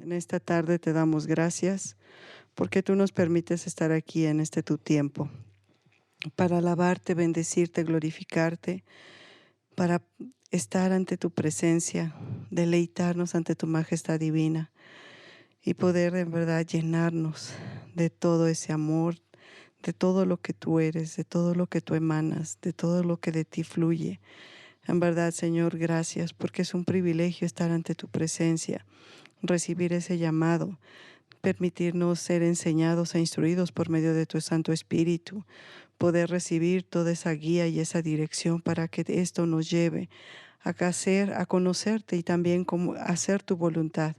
En esta tarde te damos gracias porque tú nos permites estar aquí en este tu tiempo para alabarte, bendecirte, glorificarte, para estar ante tu presencia, deleitarnos ante tu majestad divina y poder en verdad llenarnos de todo ese amor, de todo lo que tú eres, de todo lo que tú emanas, de todo lo que de ti fluye. En verdad, Señor, gracias porque es un privilegio estar ante tu presencia, recibir ese llamado, permitirnos ser enseñados e instruidos por medio de tu Santo Espíritu, poder recibir toda esa guía y esa dirección para que esto nos lleve a conocerte y también a hacer tu voluntad.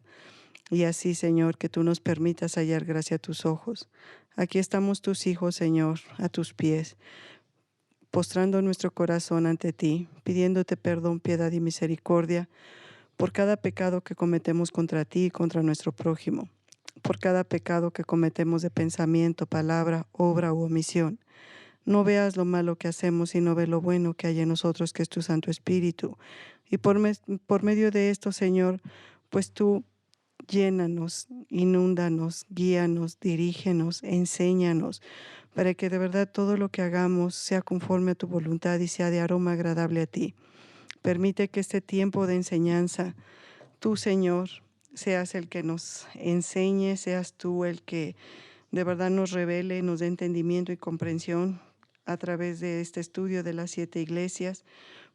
Y así, Señor, que tú nos permitas hallar gracia a tus ojos. Aquí estamos tus hijos, Señor, a tus pies, postrando nuestro corazón ante ti, pidiéndote perdón, piedad y misericordia por cada pecado que cometemos contra ti y contra nuestro prójimo, por cada pecado que cometemos de pensamiento, palabra, obra u omisión. No veas lo malo que hacemos, sino ve lo bueno que hay en nosotros, que es tu Santo Espíritu. Y por medio de esto, Señor, pues tú llénanos, inúndanos, guíanos, dirígenos, enséñanos, para que de verdad todo lo que hagamos sea conforme a tu voluntad y sea de aroma agradable a ti. Permite que este tiempo de enseñanza, tú, Señor, seas el que nos enseñe, seas tú el que de verdad nos revele, nos dé entendimiento y comprensión a través de este estudio de las 7 iglesias,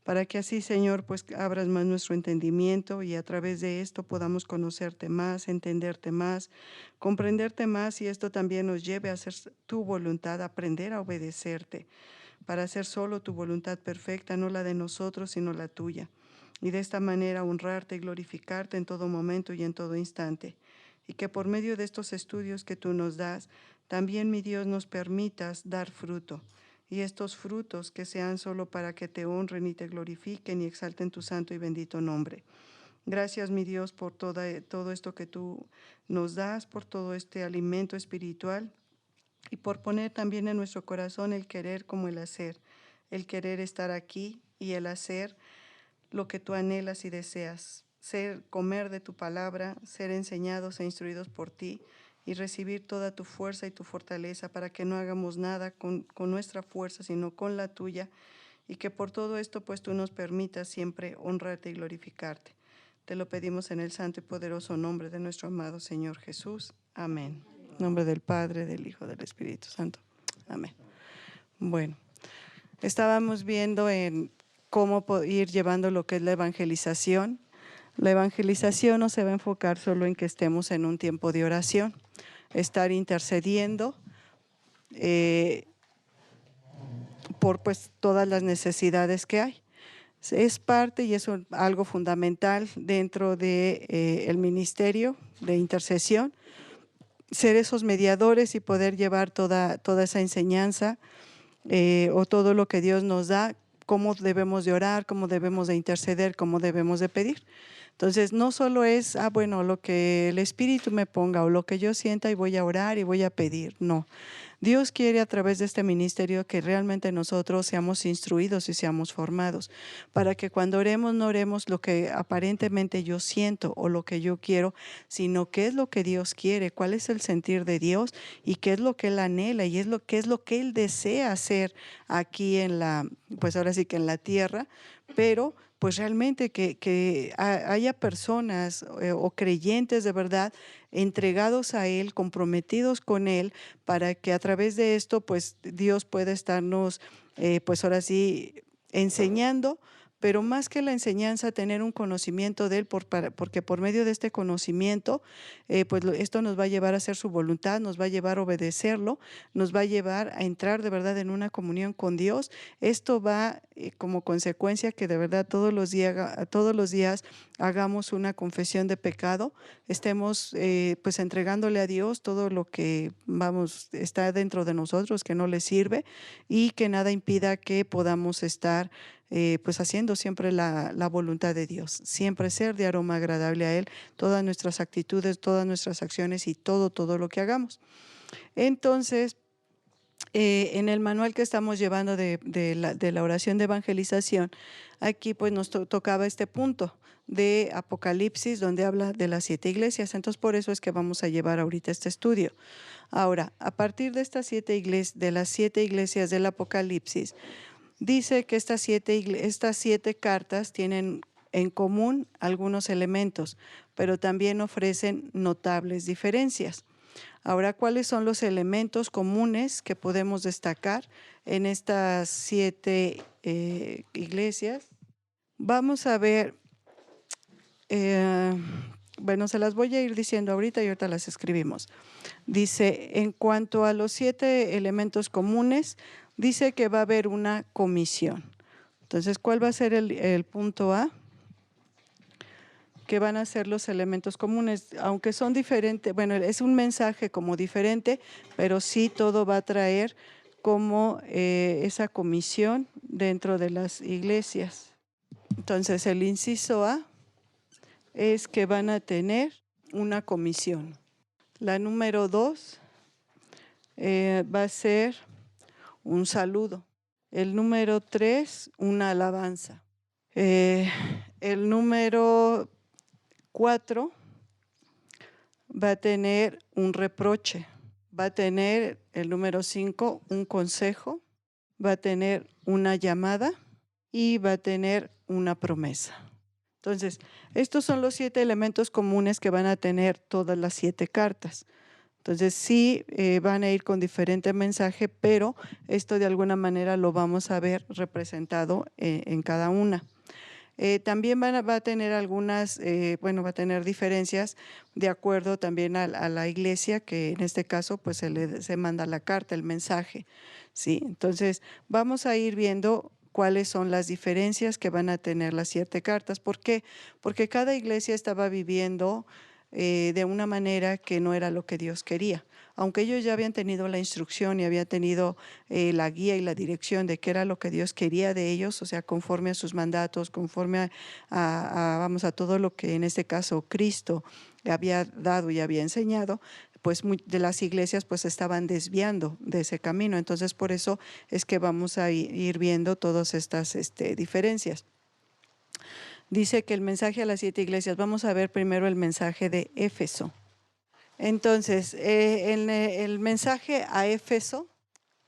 para que así, Señor, pues abras más nuestro entendimiento y a través de esto podamos conocerte más, entenderte más, comprenderte más, y esto también nos lleve a hacer tu voluntad, aprender a obedecerte, para hacer solo tu voluntad perfecta, no la de nosotros, sino la tuya. Y de esta manera honrarte y glorificarte en todo momento y en todo instante. Y que por medio de estos estudios que tú nos das, también, mi Dios, nos permitas dar fruto. Y estos frutos que sean solo para que te honren y te glorifiquen y exalten tu santo y bendito nombre. Gracias, mi Dios, por todo esto que tú nos das, por todo este alimento espiritual y por poner también en nuestro corazón el querer como el hacer, el querer estar aquí y el hacer lo que tú anhelas y deseas, comer de tu palabra, ser enseñados e instruidos por ti y recibir toda tu fuerza y tu fortaleza para que no hagamos nada con nuestra fuerza, sino con la tuya, y que por todo esto pues tú nos permitas siempre honrarte y glorificarte. Te lo pedimos en el santo y poderoso nombre de nuestro amado Señor Jesús. Amén. En nombre del Padre, del Hijo, del Espíritu Santo. Amén. Bueno, estábamos viendo en cómo ir llevando lo que es la evangelización. La evangelización no se va a enfocar solo en que estemos en un tiempo de oración, estar intercediendo por pues todas las necesidades que hay. Es parte y es algo fundamental dentro de el ministerio de intercesión, ser esos mediadores y poder llevar toda esa enseñanza o todo lo que Dios nos da, cómo debemos de orar, cómo debemos de interceder, cómo debemos de pedir. Entonces, no solo es, bueno, lo que el Espíritu me ponga o lo que yo sienta y voy a orar y voy a pedir, no. Dios quiere a través de este ministerio que realmente nosotros seamos instruidos y seamos formados, para que cuando oremos no oremos lo que aparentemente yo siento o lo que yo quiero, sino qué es lo que Dios quiere, cuál es el sentir de Dios y qué es lo que Él anhela y qué es lo que Él desea hacer aquí pues ahora sí que en la tierra, pero pues realmente que haya personas o creyentes de verdad entregados a Él, comprometidos con Él, para que a través de esto pues Dios pueda estarnos pues ahora sí enseñando, pero más que la enseñanza, tener un conocimiento de Él, porque por medio de este conocimiento, pues esto nos va a llevar a hacer su voluntad, nos va a llevar a obedecerlo, nos va a llevar a entrar de verdad en una comunión con Dios. Esto va como consecuencia que de verdad todos los días hagamos una confesión de pecado, estemos pues entregándole a Dios todo lo que está dentro de nosotros que no le sirve y que nada impida que podamos estar pues haciendo siempre la voluntad de Dios, siempre ser de aroma agradable a Él, todas nuestras actitudes, todas nuestras acciones y todo lo que hagamos. Entonces, en el manual que estamos llevando de la oración de evangelización, aquí pues nos tocaba este punto de Apocalipsis, donde habla de las 7 iglesias. Entonces, por eso es que vamos a llevar ahorita este estudio. Ahora, a partir de estas 7 iglesias, de las 7 iglesias del Apocalipsis, dice que estas 7 cartas tienen en común algunos elementos, pero también ofrecen notables diferencias. Ahora, ¿cuáles son los elementos comunes que podemos destacar en estas 7 iglesias? Vamos a ver, bueno, se las voy a ir diciendo ahorita y ahorita las escribimos. Dice, en cuanto a los 7 elementos comunes, dice que va a haber una comisión. Entonces, ¿cuál va a ser el punto A? Que van a ser los elementos comunes, aunque son diferentes, bueno, es un mensaje como diferente, pero sí todo va a traer como esa comisión dentro de las iglesias. Entonces, el inciso A es que van a tener una comisión. La número 2 va a ser un saludo. El número 3, una alabanza. El número 4 va a tener un reproche. Va a tener el número 5, un consejo. Va a tener una llamada y va a tener una promesa. Entonces, estos son los 7 elementos comunes que van a tener todas las 7 cartas. Entonces, sí van a ir con diferente mensaje, pero esto de alguna manera lo vamos a ver representado en cada una. También va a tener algunas, va a tener diferencias de acuerdo también a la iglesia, que en este caso pues se manda la carta, el mensaje, ¿sí? Entonces, vamos a ir viendo cuáles son las diferencias que van a tener las 7 cartas. ¿Por qué? Porque cada iglesia estaba viviendo de una manera que no era lo que Dios quería. Aunque ellos ya habían tenido la instrucción y habían tenido la guía y la dirección de qué era lo que Dios quería de ellos, o sea, conforme a sus mandatos, conforme a todo lo que en este caso Cristo había dado y había enseñado, pues de las iglesias pues estaban desviando de ese camino. Entonces, por eso es que vamos a ir viendo todas estas diferencias. Dice que el mensaje a las 7 iglesias, vamos a ver primero el mensaje de Éfeso. Entonces, el mensaje a Éfeso,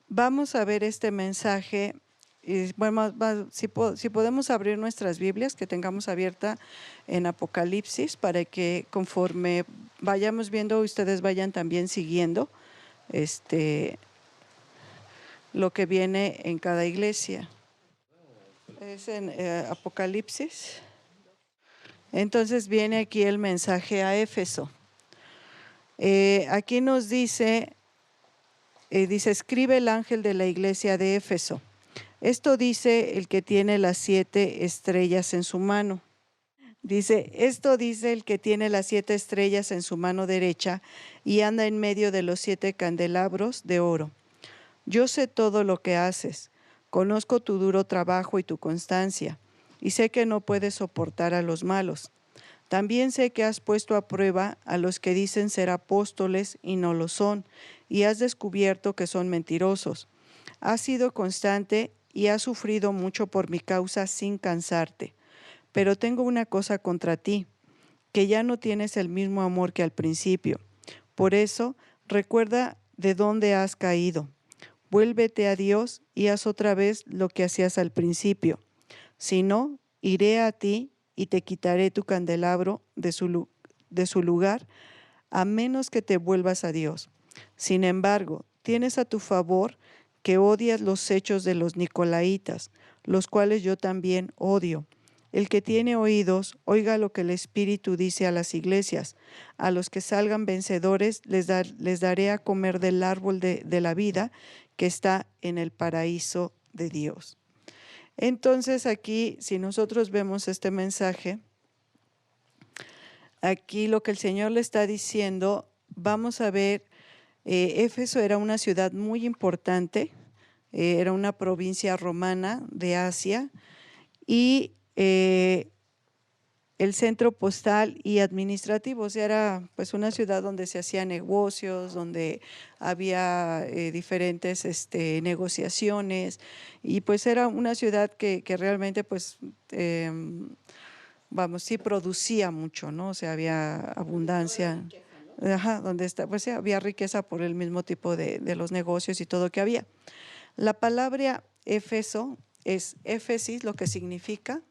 vamos a ver este mensaje. Y bueno, si podemos abrir nuestras Biblias, que tengamos abierta en Apocalipsis, para que conforme vayamos viendo, ustedes vayan también siguiendo lo que viene en cada iglesia. Es en Apocalipsis. Entonces viene aquí el mensaje a Éfeso. Aquí nos dice, escribe el ángel de la iglesia de Éfeso. Esto dice el que tiene las 7 estrellas en su mano. Esto dice el que tiene las 7 estrellas en su mano derecha y anda en medio de los 7 candelabros de oro. Yo sé todo lo que haces, conozco tu duro trabajo y tu constancia, y sé que no puedes soportar a los malos. También sé que has puesto a prueba a los que dicen ser apóstoles y no lo son, y has descubierto que son mentirosos. Has sido constante y has sufrido mucho por mi causa sin cansarte. Pero tengo una cosa contra ti, que ya no tienes el mismo amor que al principio. Por eso, recuerda de dónde has caído. Vuélvete a Dios y haz otra vez lo que hacías al principio. Si no, iré a ti y te quitaré tu candelabro de su lugar, a menos que te vuelvas a Dios. Sin embargo, tienes a tu favor que odias los hechos de los nicolaítas, los cuales yo también odio. El que tiene oídos, oiga lo que el Espíritu dice a las iglesias. A los que salgan vencedores les daré a comer del árbol de la vida que está en el paraíso de Dios. Entonces aquí, si nosotros vemos este mensaje, aquí lo que el Señor le está diciendo, vamos a ver, Éfeso era una ciudad muy importante, era una provincia romana de Asia, y el centro postal y administrativo. O sea, era pues una ciudad donde se hacían negocios, donde había diferentes negociaciones, y pues era una ciudad que realmente pues vamos, sí producía mucho, ¿no? O sea, había abundancia. Ajá, donde está, pues sí, había riqueza por el mismo tipo de los negocios y todo que había. La palabra Éfeso es éfesis, lo que significa,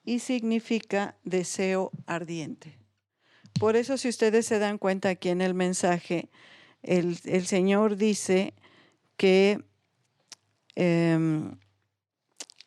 y significa deseo ardiente. Por eso, si ustedes se dan cuenta aquí en el mensaje, el Señor dice que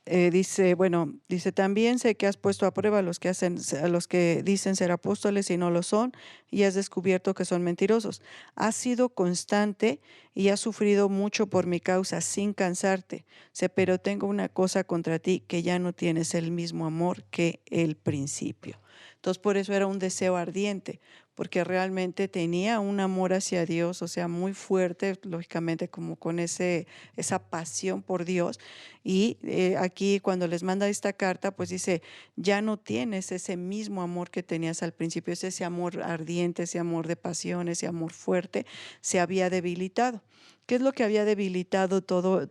dice, también sé que has puesto a prueba a los que dicen ser apóstoles y no lo son, y has descubierto que son mentirosos. Has sido constante y has sufrido mucho por mi causa sin cansarte. Pero tengo una cosa contra ti, que ya no tienes el mismo amor que el principio. Entonces, por eso era un deseo ardiente, porque realmente tenía un amor hacia Dios, o sea, muy fuerte, lógicamente, como con esa pasión por Dios. Y aquí cuando les manda esta carta, pues dice, ya no tienes ese mismo amor que tenías al principio, es ese amor ardiente, ese amor de pasión, ese amor fuerte, se había debilitado. ¿Qué es lo que había debilitado todo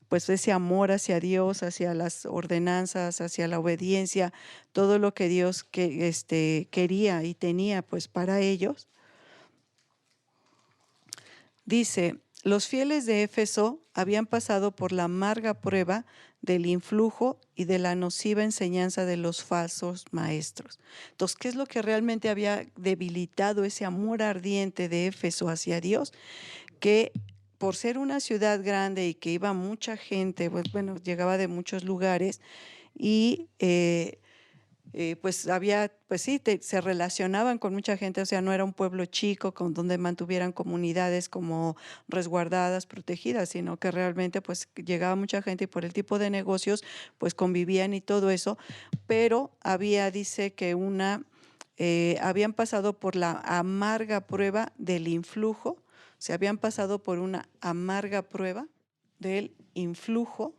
pues ese amor hacia Dios, hacia las ordenanzas, hacia la obediencia, todo lo que Dios quería y tenía pues para ellos? Dice, los fieles de Éfeso habían pasado por la amarga prueba del influjo y de la nociva enseñanza de los falsos maestros. Entonces, ¿qué es lo que realmente había debilitado ese amor ardiente de Éfeso hacia Dios? Que por ser una ciudad grande y que iba mucha gente, pues bueno, llegaba de muchos lugares, y pues había, pues sí, se relacionaban con mucha gente. O sea, no era un pueblo chico con donde mantuvieran comunidades como resguardadas, protegidas, sino que realmente pues llegaba mucha gente, y por el tipo de negocios pues convivían y todo eso. Pero dice que habían pasado por la amarga prueba del influjo, se habían pasado por una amarga prueba del influjo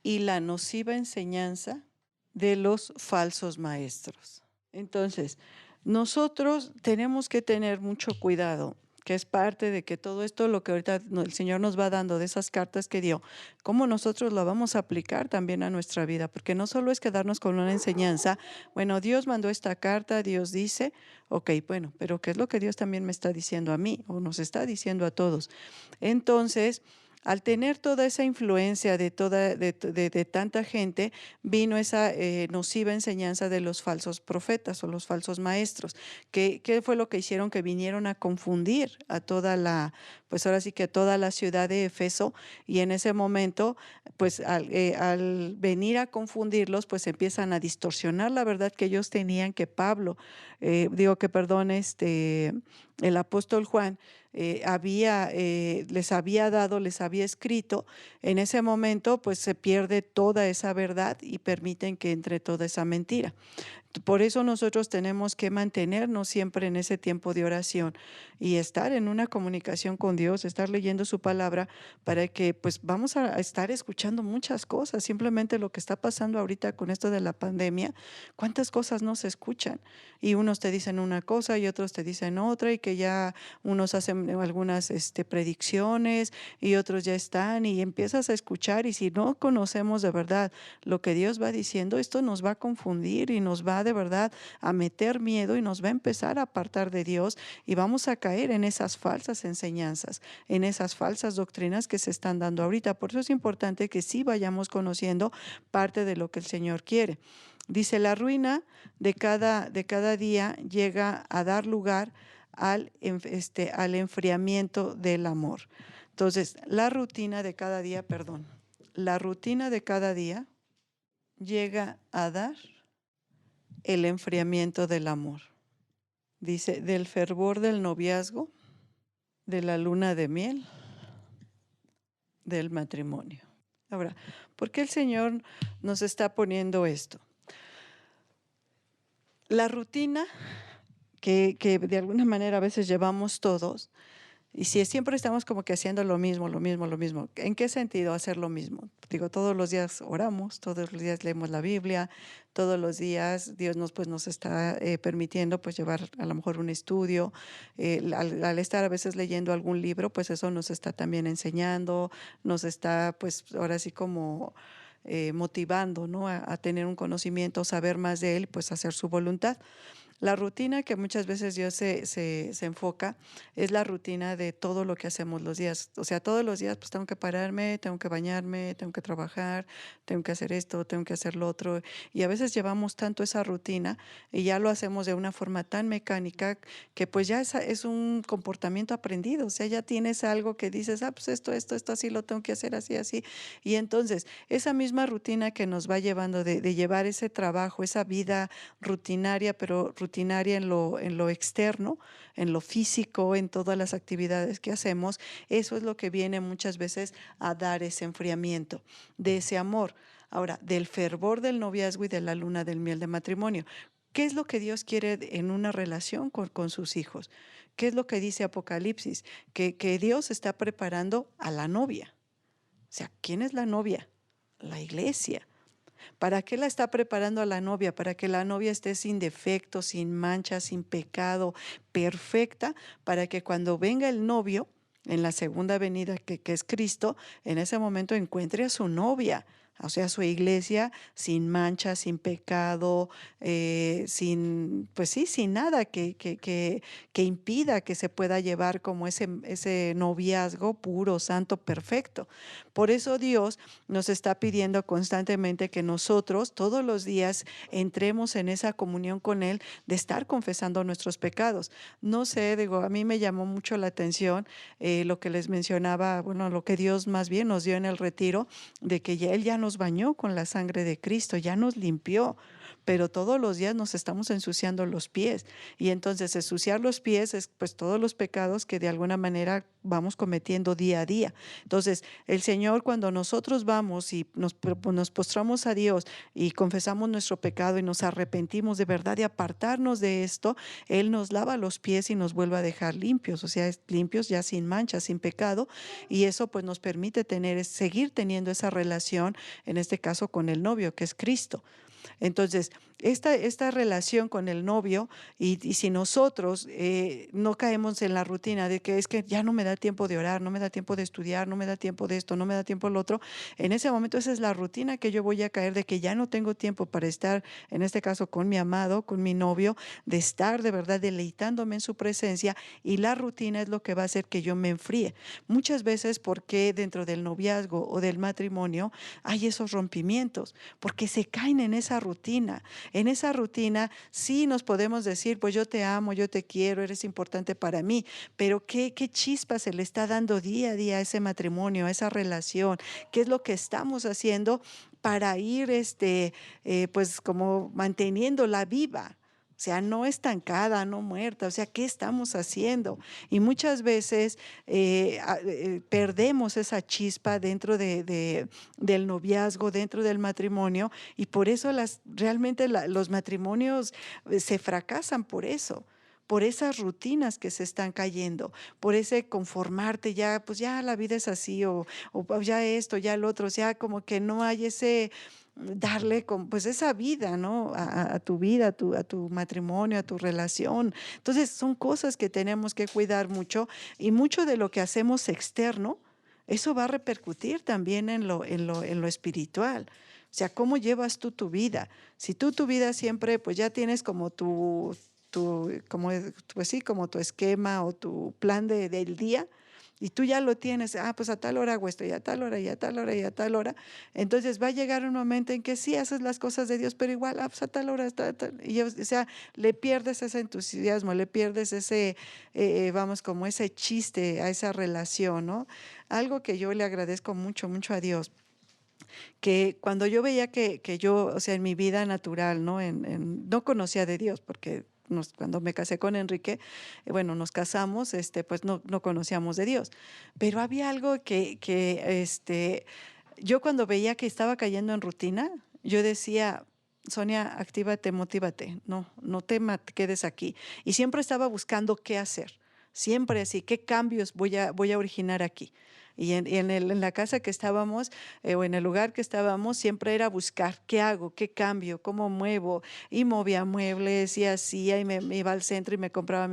y la nociva enseñanza de los falsos maestros. Entonces, nosotros tenemos que tener mucho cuidado, que es parte de que todo esto, lo que ahorita el Señor nos va dando de esas cartas que dio, cómo nosotros lo vamos a aplicar también a nuestra vida, porque no solo es quedarnos con una enseñanza. Bueno, Dios mandó esta carta, Dios dice, ok, bueno, pero ¿qué es lo que Dios también me está diciendo a mí o nos está diciendo a todos? Entonces, al tener toda esa influencia de tanta gente, vino esa nociva enseñanza de los falsos profetas o los falsos maestros. ¿Qué fue lo que hicieron? Que vinieron a confundir a pues ahora sí que a toda la ciudad de Éfeso, y en ese momento, pues al venir a confundirlos, pues empiezan a distorsionar la verdad que ellos tenían, que Pablo, el apóstol Juan, les había dado, les había escrito. En ese momento pues se pierde toda esa verdad y permiten que entre toda esa mentira. Por eso nosotros tenemos que mantenernos siempre en ese tiempo de oración y estar en una comunicación con Dios, estar leyendo su palabra, para que pues vamos a estar escuchando muchas cosas. Simplemente lo que está pasando ahorita con esto de la pandemia, cuántas cosas no se escuchan, y unos te dicen una cosa y otros te dicen otra, y que ya unos hacen algunas predicciones y otros ya están, y empiezas a escuchar, y si no conocemos de verdad lo que Dios va diciendo, esto nos va a confundir y nos va de verdad a meter miedo y nos va a empezar a apartar de Dios, y vamos a caer en esas falsas enseñanzas, en esas falsas doctrinas que se están dando ahorita. Por eso es importante que sí vayamos conociendo parte de lo que el Señor quiere. Dice, la ruina de cada día llega a dar lugar al enfriamiento del amor. Entonces, la rutina de cada día llega a dar el enfriamiento del amor. Dice, del fervor del noviazgo, de la luna de miel, del matrimonio. Ahora, ¿por qué el Señor nos está poniendo esto? La rutina que de alguna manera a veces llevamos todos, Y si siempre estamos como que haciendo lo mismo, lo mismo, lo mismo, ¿en qué sentido hacer lo mismo? Digo, todos los días oramos, todos los días leemos la Biblia, todos los días Dios nos está permitiendo pues llevar a lo mejor un estudio. Al estar a veces leyendo algún libro, pues eso nos está también enseñando, nos está pues ahora sí como motivando, ¿no? A tener un conocimiento, saber más de Él, pues hacer su voluntad. La rutina que muchas veces Dios se enfoca es la rutina de todo lo que hacemos los días. O sea, todos los días pues tengo que pararme, tengo que bañarme, tengo que trabajar, tengo que hacer esto, tengo que hacer lo otro. Y a veces llevamos tanto esa rutina y ya lo hacemos de una forma tan mecánica que pues ya es un comportamiento aprendido. O sea, ya tienes algo que dices, pues esto, así lo tengo que hacer, así, así. Y entonces, esa misma rutina que nos va llevando de llevar ese trabajo, esa vida rutinaria, pero rutinaria en lo externo, en lo físico, en todas las actividades que hacemos, eso es lo que viene muchas veces a dar ese enfriamiento de ese amor. Ahora, del fervor del noviazgo y de la luna del miel de matrimonio. ¿Qué es lo que Dios quiere en una relación con sus hijos? ¿Qué es lo que dice Apocalipsis? Que Dios está preparando a la novia. O sea, ¿quién es la novia? La iglesia. ¿Para qué la está preparando a la novia? Para que la novia esté sin defecto, sin mancha, sin pecado, perfecta, para que cuando venga el novio, en la segunda venida que es Cristo, en ese momento encuentre a su novia, o sea, su iglesia sin mancha, sin pecado, pues sí, sin nada que impida que se pueda llevar como ese noviazgo puro, santo, perfecto. Por eso Dios nos está pidiendo constantemente que nosotros todos los días entremos en esa comunión con Él de estar confesando nuestros pecados. No sé, digo, a mí me llamó mucho la atención lo que les mencionaba, bueno, lo que Dios más bien nos dio en el retiro, de que Él ya nos bañó con la sangre de Cristo, ya nos limpió. Pero todos los días nos estamos ensuciando los pies. Y entonces ensuciar los pies es pues todos los pecados que de alguna manera vamos cometiendo día a día. Entonces, el Señor, cuando nosotros vamos y nos postramos a Dios y confesamos nuestro pecado y nos arrepentimos de verdad de apartarnos de esto, Él nos lava los pies y nos vuelve a dejar limpios, o sea, limpios ya sin mancha, sin pecado, y eso pues nos permite seguir teniendo esa relación, en este caso con el novio, que es Cristo. Entonces, esta relación con el novio, y si nosotros no caemos en la rutina de que es que ya no me da tiempo de orar, no me da tiempo de estudiar, no me da tiempo de esto, no me da tiempo de lo otro, en ese momento esa es la rutina que yo voy a caer de que ya no tengo tiempo para estar, en este caso con mi amado, con mi novio, de estar de verdad deleitándome en su presencia, y la rutina es lo que va a hacer que yo me enfríe. Muchas veces porque dentro del noviazgo o del matrimonio hay esos rompimientos, porque se caen en esa rutina. En esa rutina sí nos podemos decir, pues yo te amo, yo te quiero, eres importante para mí, pero qué chispa se le está dando día a día a ese matrimonio, a esa relación, qué es lo que estamos haciendo para ir pues como manteniéndola viva. O sea, no estancada, no muerta. O sea, ¿qué estamos haciendo? Y muchas veces perdemos esa chispa dentro del noviazgo, dentro del matrimonio, y por eso realmente los matrimonios se fracasan por eso, por esas rutinas que se están cayendo, por ese conformarte, ya, pues ya la vida es así, o ya esto, ya el otro, o sea, como que no hay ese darle pues esa vida, ¿no? A tu vida, a tu matrimonio, a tu relación. Entonces son cosas que tenemos que cuidar mucho, y mucho de lo que hacemos externo, eso va a repercutir también en lo espiritual. O sea, ¿cómo llevas tú tu vida? Si tú tu vida siempre, pues ya tienes como pues sí, como tu esquema o tu plan del día, y tú ya lo tienes, pues a tal hora hago esto, y a tal hora, y a tal hora, y a tal hora, entonces va a llegar un momento en que sí haces las cosas de Dios, pero igual, pues a tal hora, y o sea, le pierdes ese entusiasmo, le pierdes vamos, como ese chiste a esa relación, ¿no? Algo que yo le agradezco mucho, mucho a Dios, que cuando yo veía que yo, o sea, en mi vida natural, ¿no? No conocía de Dios, porque cuando me casé con Enrique, bueno, nos casamos, pues no conocíamos de Dios, pero había algo yo cuando veía que estaba cayendo en rutina, yo decía, Sonia, actívate, motívate, no te quedes aquí. Y siempre estaba buscando qué hacer. siempre así, ¿qué cambios voy a originar aquí? Y en la casa que estábamos o en el lugar que estábamos, siempre era buscar qué hago, qué cambio, cómo muevo. Y movía muebles y hacía, y me iba al centro y me compraba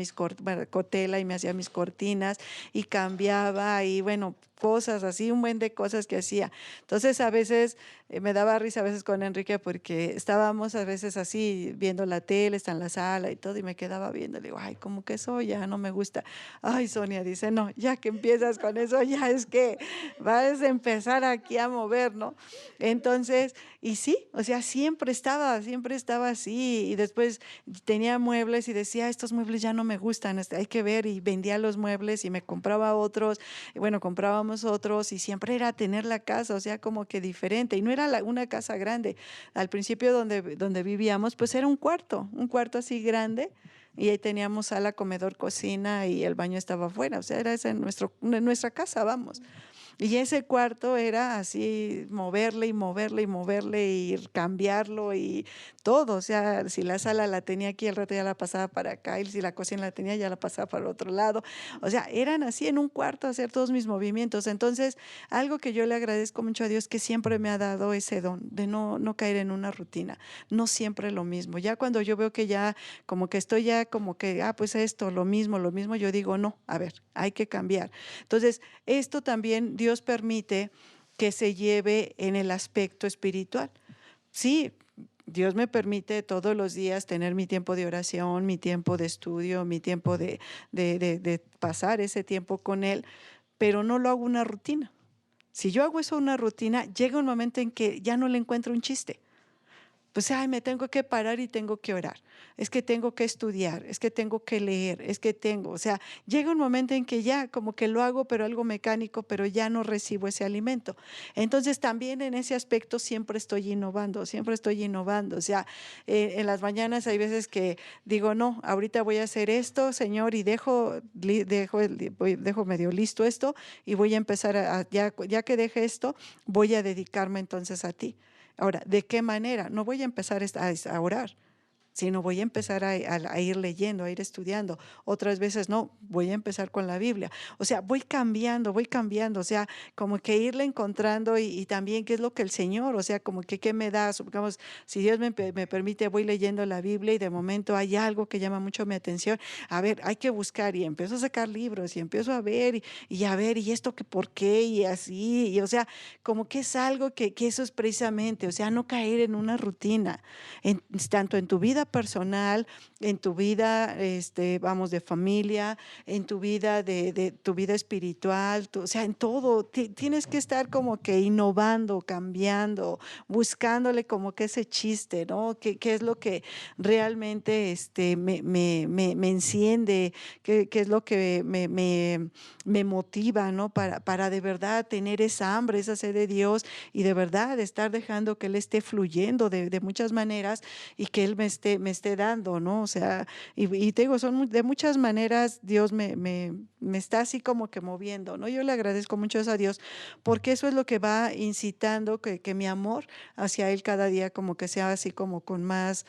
cotela y me hacía mis cortinas y cambiaba y bueno, cosas así, un buen de cosas que hacía. Entonces a veces me daba risa a veces con Enrique porque estábamos a veces así viendo la tele, está en la sala y todo, y me quedaba viendo. Le digo, ay, como que eso ya no me gusta. Ay, Sonia dice, no, ya que empiezas con eso, ya es que vas a empezar aquí a mover, ¿no? Entonces, y sí, o sea, siempre estaba así. Y después tenía muebles y decía, estos muebles ya no me gustan, hay que ver, y vendía los muebles y me compraba otros. Y bueno, comprábamos otros y siempre era tener la casa, o sea, como que diferente. Y no era una casa grande. Al principio donde vivíamos, pues era un cuarto así grande. Y ahí teníamos sala, comedor, cocina y el baño estaba afuera. O sea, era ese en nuestra casa, vamos. Y ese cuarto era así, moverle y moverle y moverle y cambiarlo y todo. O sea, si la sala la tenía aquí, el rato ya la pasaba para acá, y si la cocina la tenía, ya la pasaba para el otro lado. O sea, eran así en un cuarto hacer todos mis movimientos. Entonces, algo que yo le agradezco mucho a Dios, que siempre me ha dado ese don de no caer en una rutina, no siempre lo mismo. Ya cuando yo veo que ya como que estoy ya como que, pues esto, lo mismo, yo digo, no, a ver, hay que cambiar. Entonces, esto también Dios permite que se lleve en el aspecto espiritual. Sí, Dios me permite todos los días tener mi tiempo de oración, mi tiempo de estudio, mi tiempo de pasar ese tiempo con Él, pero no lo hago una rutina. Si yo hago eso una rutina, llega un momento en que ya no le encuentro un chiste. Pues, ay, me tengo que parar y tengo que orar, es que tengo que estudiar, es que tengo que leer, o sea, llega un momento en que ya como que lo hago, pero algo mecánico, pero ya no recibo ese alimento. Entonces, también en ese aspecto siempre estoy innovando, o sea, en las mañanas hay veces que digo, no, ahorita voy a hacer esto, Señor, y dejo medio listo esto y voy a empezar ya que deje esto, voy a dedicarme entonces a ti. Ahora, ¿de qué manera? No voy a empezar a orar, sino voy a empezar a ir leyendo, a ir estudiando. Otras veces no, voy a empezar con la Biblia. O sea, voy cambiando, o sea, como que irle encontrando y también qué es lo que el Señor, o sea, como que qué me da. Supongamos, si Dios me permite, voy leyendo la Biblia y de momento hay algo que llama mucho mi atención. A ver, hay que buscar y empiezo a sacar libros y empiezo a ver y a ver, y esto que por qué y así. Y o sea, como que es algo que eso es precisamente, o sea, no caer en una rutina, tanto en tu vida personal, en tu vida, vamos, de familia, en tu vida de tu vida espiritual, o sea, en todo. Tienes que estar como que innovando, cambiando, buscándole como que ese chiste, ¿no? ¿Qué es lo que realmente me enciende? ¿Qué es lo que me motiva, ¿no? Para de verdad tener esa hambre, esa sed de Dios y de verdad estar dejando que Él esté fluyendo de muchas maneras y que Él me esté dando, ¿no? O sea, y te digo, de muchas maneras Dios me está así como que moviendo, ¿no? Yo le agradezco mucho eso a Dios porque eso es lo que va incitando que mi amor hacia Él cada día como que sea así como con más,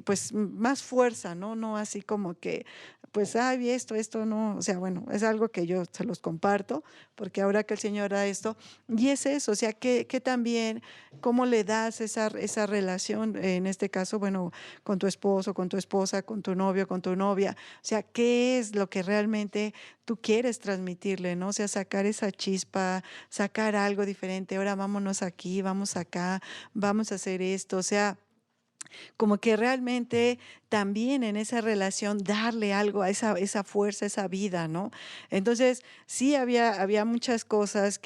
pues más fuerza, ¿no? No así como que, pues, ay, esto, no, o sea, bueno, es algo que yo se los comparto porque ahora que el Señor da esto, y es eso, o sea, que también, ¿cómo le das esa relación, en este caso, bueno, con tu esposo, con tu esposa, con tu novio, con tu novia? O sea, ¿qué es lo que realmente tú quieres transmitirle, no? O sea, sacar esa chispa, sacar algo diferente, ahora vámonos aquí, vamos acá, vamos a hacer esto, o sea, como que realmente también en esa relación darle algo a esa fuerza, esa vida, ¿no? Entonces, sí había muchas cosas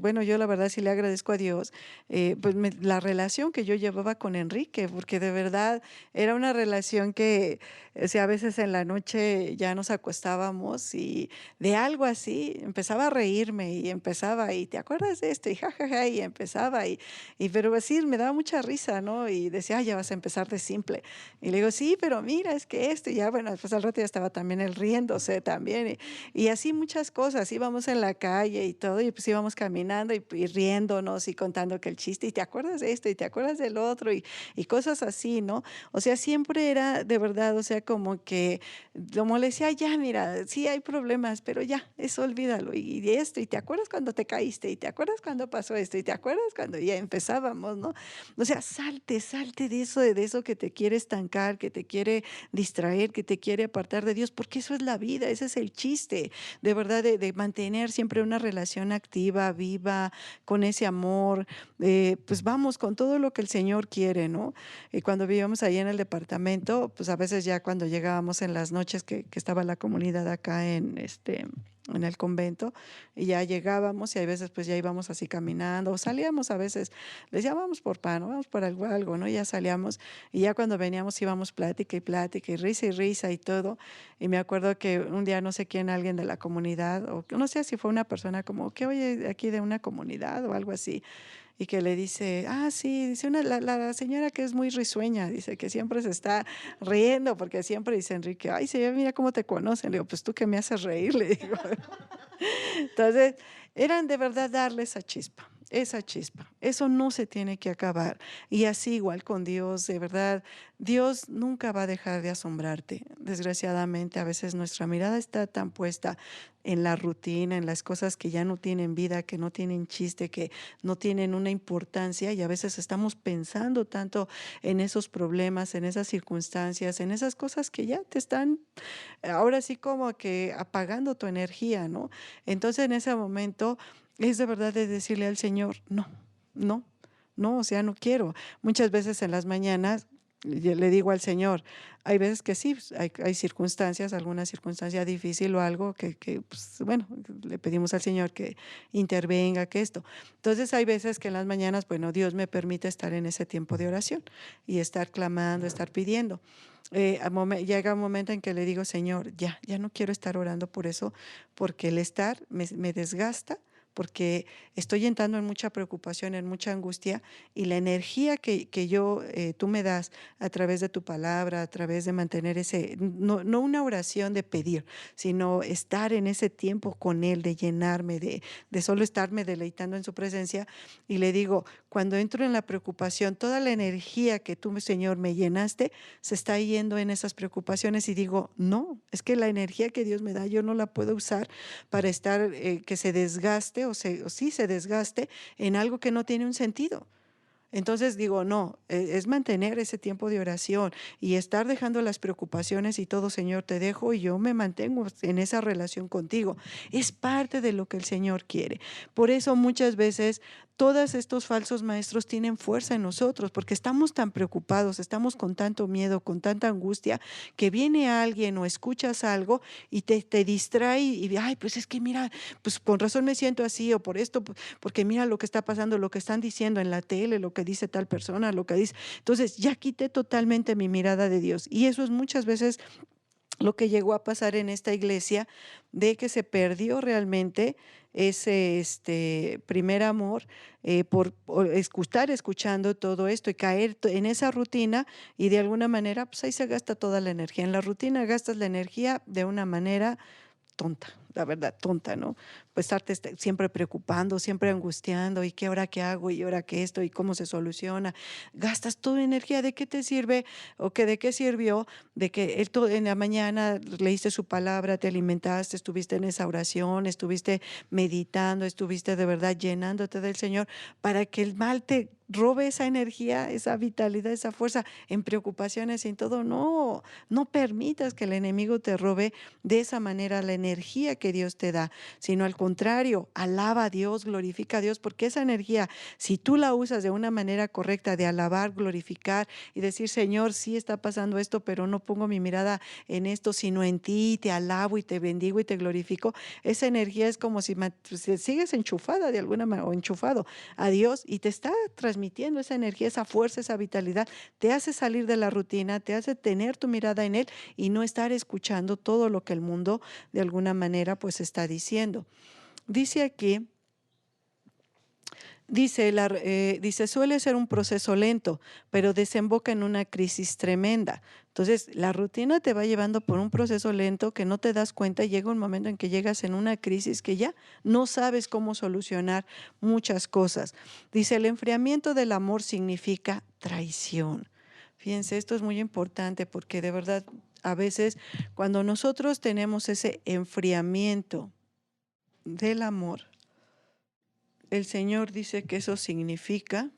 bueno, yo la verdad sí le agradezco a Dios, pues la relación que yo llevaba con Enrique, porque de verdad era una relación que, o sea, a veces en la noche ya nos acostábamos y de algo así empezaba a reírme y empezaba, y ¿te acuerdas de esto? Y jajaja, y empezaba, pero así me daba mucha risa, ¿no? Y decía, ya vas a empezar de simple. Y le digo, sí, pero mira, es que esto, y ya, bueno, pues al rato ya estaba también él riéndose también, y así muchas cosas, íbamos en la calle y todo, y pues íbamos caminando y riéndonos y contando que el chiste, y te acuerdas de esto, y te acuerdas del otro, y cosas así, ¿no? O sea, siempre era de verdad, o sea, como que, como le decía, ya, mira, sí hay problemas, pero ya, eso olvídalo, y esto, y te acuerdas cuando te caíste, y te acuerdas cuando pasó esto, y te acuerdas cuando ya empezábamos, ¿no? O sea, salte de eso que te quiere estancar, que te quiere distraer, que te quiere apartar de Dios, porque eso es la vida, ese es el chiste, de verdad, de mantener siempre una relación activa, viva, con ese amor, pues vamos con todo lo que el Señor quiere, ¿no? Y cuando vivíamos ahí en el departamento, pues a veces ya cuando llegábamos en las noches que estaba la comunidad acá en el convento, y ya llegábamos y a veces pues ya íbamos así caminando, o salíamos a veces, les llamamos por pan, ¿no? Vamos por algo, ¿no? Ya salíamos y ya cuando veníamos íbamos plática y risa y todo. Y me acuerdo que un día no sé quién, alguien de la comunidad, o no sé si fue una persona como que oye aquí de una comunidad o algo así, y que le dice, ah, sí, dice la señora que es muy risueña, dice que siempre se está riendo, porque siempre dice Enrique, ay, señora, mira cómo te conocen. Le digo, pues tú que me haces reír, le digo. Entonces, eran de verdad darle esa chispa. Eso no se tiene que acabar. Y así igual con Dios, de verdad, Dios nunca va a dejar de asombrarte. Desgraciadamente, a veces nuestra mirada está tan puesta en la rutina, en las cosas que ya no tienen vida, que no tienen chiste, que no tienen una importancia, y a veces estamos pensando tanto en esos problemas, en esas circunstancias, en esas cosas que ya te están ahora sí como que apagando tu energía, ¿no? Entonces en ese momento es de verdad de decirle al Señor, no, no, no, o sea, no quiero. Muchas veces en las mañanas yo le digo al Señor, hay veces que sí, pues, hay circunstancias, alguna circunstancia difícil o algo pues, bueno, le pedimos al Señor que intervenga, que esto. Entonces hay veces que en las mañanas, bueno, Dios me permite estar en ese tiempo de oración y estar clamando, estar pidiendo. Llega un momento en que le digo, Señor, ya no quiero estar orando por eso, porque el estar me desgasta, porque estoy entrando en mucha preocupación, en mucha angustia, y la energía tú me das a través de tu palabra, a través de mantener no una oración de pedir, sino estar en ese tiempo con Él, de llenarme, de solo estarme deleitando en su presencia. Y le digo, cuando entro en la preocupación, toda la energía que tú, Señor, me llenaste, se está yendo en esas preocupaciones, y digo, no, es que la energía que Dios me da, yo no la puedo usar para estar, que se desgaste o sí se desgaste en algo que no tiene un sentido. Entonces digo, no, es mantener ese tiempo de oración y estar dejando las preocupaciones y todo, Señor, te dejo y yo me mantengo en esa relación contigo. Es parte de lo que el Señor quiere. Por eso muchas veces todos estos falsos maestros tienen fuerza en nosotros, porque estamos tan preocupados, estamos con tanto miedo, con tanta angustia, que viene alguien o escuchas algo y te distrae y, ay, pues es que mira, pues con razón me siento así, o por esto, porque mira lo que está pasando, lo que están diciendo en la tele, lo que dice tal persona, lo que dice. Entonces ya quité totalmente mi mirada de Dios, y eso es muchas veces lo que llegó a pasar en esta iglesia, de que se perdió realmente ese primer amor, por estar escuchando todo esto y caer en esa rutina, y de alguna manera pues ahí se gasta toda la energía. En la rutina gastas la energía de una manera tonta, la verdad, tonta, ¿no? Pues estarte siempre preocupando, siempre angustiando, y qué ahora qué hago, y ahora qué esto, y cómo se soluciona. Gastas toda energía. ¿De qué te sirve o que de qué sirvió de que él en la mañana leíste su palabra, te alimentaste, estuviste en esa oración, estuviste meditando, estuviste de verdad llenándote del Señor, para que el mal te robe esa energía, esa vitalidad, esa fuerza en preocupaciones y en todo? No, no permitas que el enemigo te robe de esa manera la energía que Dios te da, sino al contrario, alaba a Dios, glorifica a Dios, porque esa energía, si tú la usas de una manera correcta, de alabar, glorificar y decir, Señor, sí está pasando esto, pero no pongo mi mirada en esto, sino en ti, te alabo y te bendigo y te glorifico, esa energía es como si sigues enchufada de alguna manera, o enchufado a Dios, y te está transmitiendo esa energía, esa fuerza, esa vitalidad, te hace salir de la rutina, te hace tener tu mirada en Él y no estar escuchando todo lo que el mundo de alguna manera pues está diciendo. Dice aquí, dice, suele ser un proceso lento, pero desemboca en una crisis tremenda. Entonces, la rutina te va llevando por un proceso lento que no te das cuenta y llega un momento en que llegas en una crisis que ya no sabes cómo solucionar muchas cosas. Dice, el enfriamiento del amor significa traición. Fíjense, esto es muy importante porque de verdad a veces cuando nosotros tenemos ese enfriamiento del amor, el Señor dice que eso significa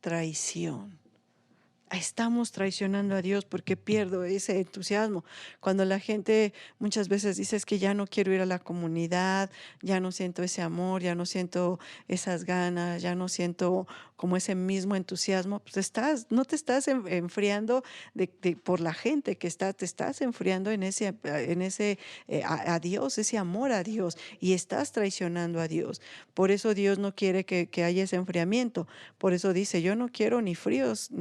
traición. Estamos traicionando a Dios porque pierdo ese entusiasmo. Cuando la gente muchas veces dice es que ya no quiero ir a la comunidad, ya no siento ese amor, ya no siento esas ganas, ya no siento como ese mismo entusiasmo, pues no te estás enfriando por la gente que está, te estás enfriando en ese a Dios, ese amor a Dios, y estás traicionando a Dios. Por eso Dios no quiere que haya ese enfriamiento. Por eso dice, yo no quiero ni fríos,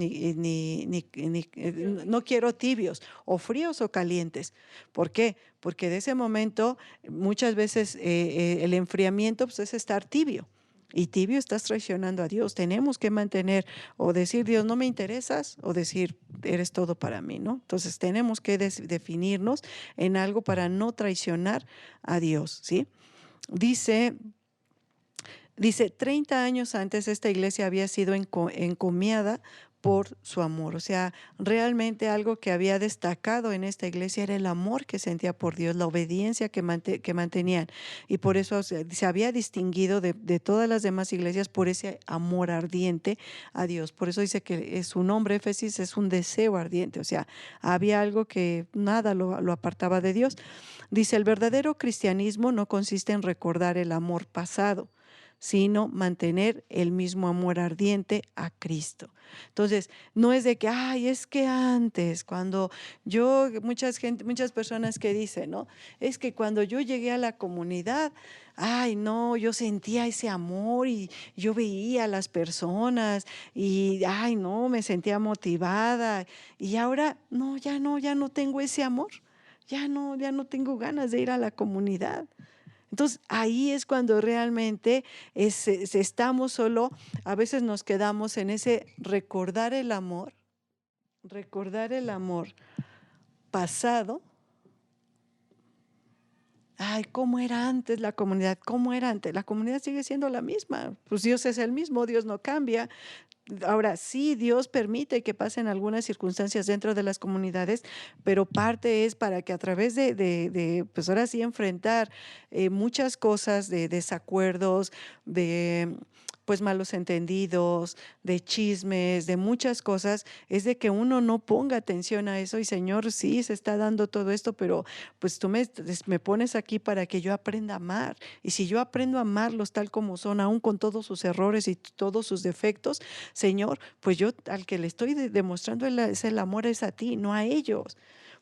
no quiero tibios, o fríos o calientes. ¿Por qué? Porque de ese momento muchas veces el enfriamiento pues, es estar tibio. Y tibio estás traicionando a Dios. Tenemos que mantener o decir, Dios, no me interesas, o decir, eres todo para mí, ¿no? Entonces tenemos que definirnos en algo para no traicionar a Dios, ¿sí? Dice, 30 años antes esta iglesia había sido encomiada por su amor. O sea, realmente algo que había destacado en esta iglesia era el amor que sentía por Dios, la obediencia que mantenían. Y por eso se había distinguido de todas las demás iglesias por ese amor ardiente a Dios. Por eso dice que su nombre, Éfesis, es un deseo ardiente. O sea, había algo que nada lo apartaba de Dios. Dice, el verdadero cristianismo no consiste en recordar el amor pasado, sino mantener el mismo amor ardiente a Cristo. Entonces, no es de que, ay, es que antes, cuando muchas personas que dicen, ¿no? Es que cuando yo llegué a la comunidad, ay, no, yo sentía ese amor y yo veía a las personas y, ay, no, me sentía motivada y ahora, no, ya no tengo ese amor. Ya no tengo ganas de ir a la comunidad. Entonces, ahí es cuando realmente estamos solo, a veces nos quedamos en ese recordar el amor pasado. Ay, ¿cómo era antes la comunidad? ¿Cómo era antes? La comunidad sigue siendo la misma. Pues Dios es el mismo, Dios no cambia. Ahora, sí, Dios permite que pasen algunas circunstancias dentro de las comunidades, pero parte es para que a través pues ahora sí, enfrentar muchas cosas de desacuerdos, de pues malos entendidos, de chismes, de muchas cosas, es de que uno no ponga atención a eso y Señor, sí, se está dando todo esto, pero pues tú me pones aquí para que yo aprenda a amar. Y si yo aprendo a amarlos tal como son, aún con todos sus errores y todos sus defectos, Señor, pues yo al que le estoy demostrando es el amor es a ti, no a ellos.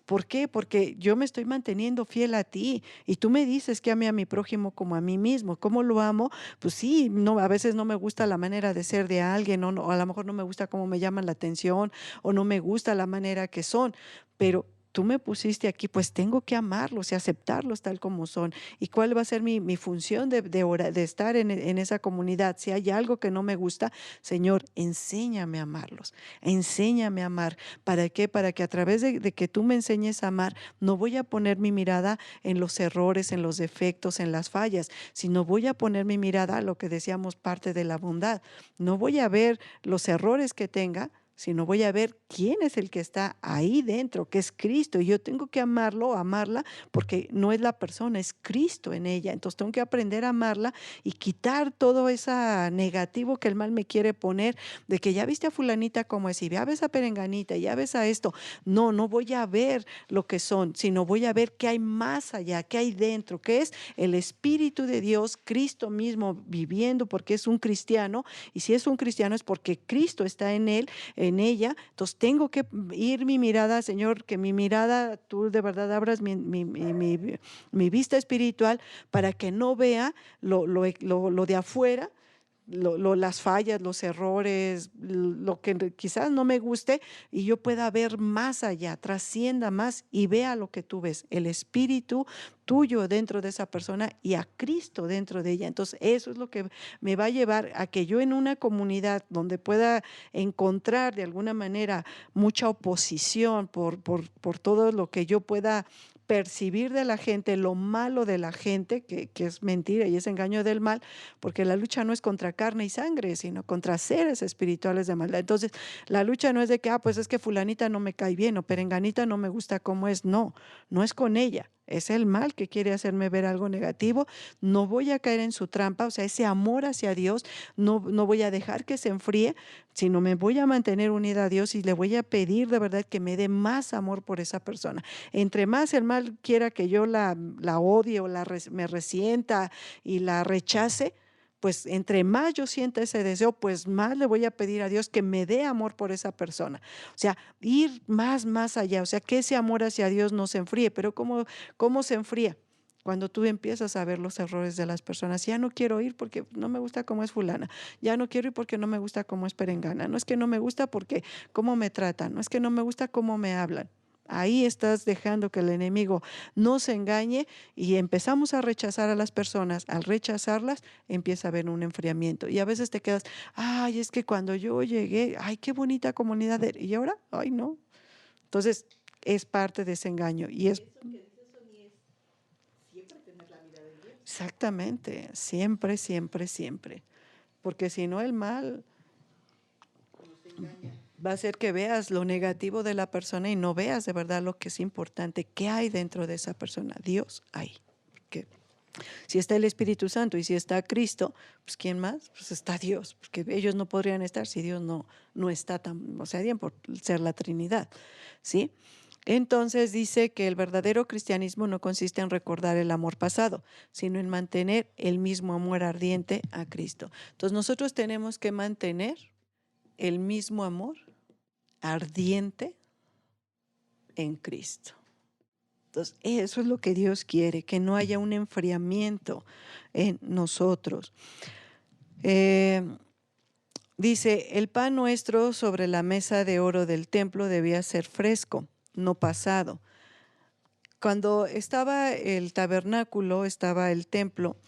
¿Por qué? Porque yo me estoy manteniendo fiel a ti y tú me dices que ame a mi prójimo como a mí mismo. ¿Cómo lo amo? Pues sí, no, a veces no me gusta la manera de ser de alguien o a lo mejor no me gusta cómo me llaman la atención o no me gusta la manera que son, pero tú me pusiste aquí, pues tengo que amarlos y aceptarlos tal como son. ¿Y cuál va a ser mi función de estar en esa comunidad? Si hay algo que no me gusta, Señor, enséñame a amarlos, enséñame a amar. ¿Para qué? Para que a través de que tú me enseñes a amar, no voy a poner mi mirada en los errores, en los defectos, en las fallas, sino voy a poner mi mirada a lo que decíamos parte de la bondad. No voy a ver los errores que tenga, sino voy a ver quién es el que está ahí dentro, que es Cristo. Y yo tengo que amarlo, amarla, porque no es la persona, es Cristo en ella. Entonces tengo que aprender a amarla y quitar todo ese negativo que el mal me quiere poner, de que ya viste a fulanita como es, y ya ves a perenganita, ya ves a esto. No voy a ver lo que son, sino voy a ver qué hay más allá, qué hay dentro, que es el Espíritu de Dios, Cristo mismo viviendo, porque es un cristiano, y si es un cristiano es porque Cristo está en él, en ella. Entonces tengo que ir mi mirada, Señor, que mi mirada, tú de verdad abras mi vista espiritual para que no vea lo de afuera, las fallas, los errores, lo que quizás no me guste, y yo pueda ver más allá, trascienda más y vea lo que tú ves, el espíritu tuyo dentro de esa persona y a Cristo dentro de ella. Entonces, eso es lo que me va a llevar a que yo en una comunidad donde pueda encontrar de alguna manera mucha oposición por todo lo que yo pueda percibir de la gente, lo malo de la gente, que es mentira y es engaño del mal, porque la lucha no es contra carne y sangre, sino contra seres espirituales de maldad. Entonces, la lucha no es de que, pues es que fulanita no me cae bien o perenganita no me gusta cómo es. No, no es con ella. Es el mal que quiere hacerme ver algo negativo. No voy a caer en su trampa, o sea, ese amor hacia Dios, no voy a dejar que se enfríe, sino me voy a mantener unida a Dios y le voy a pedir de verdad que me dé más amor por esa persona. Entre más el mal quiera que yo la odie o me resienta y la rechace, pues entre más yo sienta ese deseo, pues más le voy a pedir a Dios que me dé amor por esa persona. O sea, ir más allá, o sea, que ese amor hacia Dios no se enfríe. Pero ¿cómo se enfría? Cuando tú empiezas a ver los errores de las personas. Ya no quiero ir porque no me gusta cómo es fulana. Ya no quiero ir porque no me gusta cómo es perengana. No es que no me gusta porque cómo me tratan. No es que no me gusta cómo me hablan. Ahí estás dejando que el enemigo nos engañe y empezamos a rechazar a las personas. Al rechazarlas, empieza a haber un enfriamiento. Y a veces te quedas, ay, es que cuando yo llegué, ay, qué bonita comunidad. Y ahora, ay, no. Entonces, es parte de ese engaño. Y es exactamente, siempre. Porque si no, el mal va a hacer que veas lo negativo de la persona y no veas de verdad lo que es importante. ¿Qué hay dentro de esa persona? Dios hay. Porque si está el Espíritu Santo y si está Cristo, pues ¿quién más? Pues está Dios, porque ellos no podrían estar si Dios no está tan, o sea, bien por ser la Trinidad, ¿sí? Entonces dice que el verdadero cristianismo no consiste en recordar el amor pasado, sino en mantener el mismo amor ardiente a Cristo. Entonces nosotros tenemos que mantener el mismo amor ardiente en Cristo. Entonces, eso es lo que Dios quiere, que no haya un enfriamiento en nosotros. Dice, el pan nuestro sobre la mesa de oro del templo debía ser fresco, no pasado. Cuando estaba el tabernáculo, estaba el templo,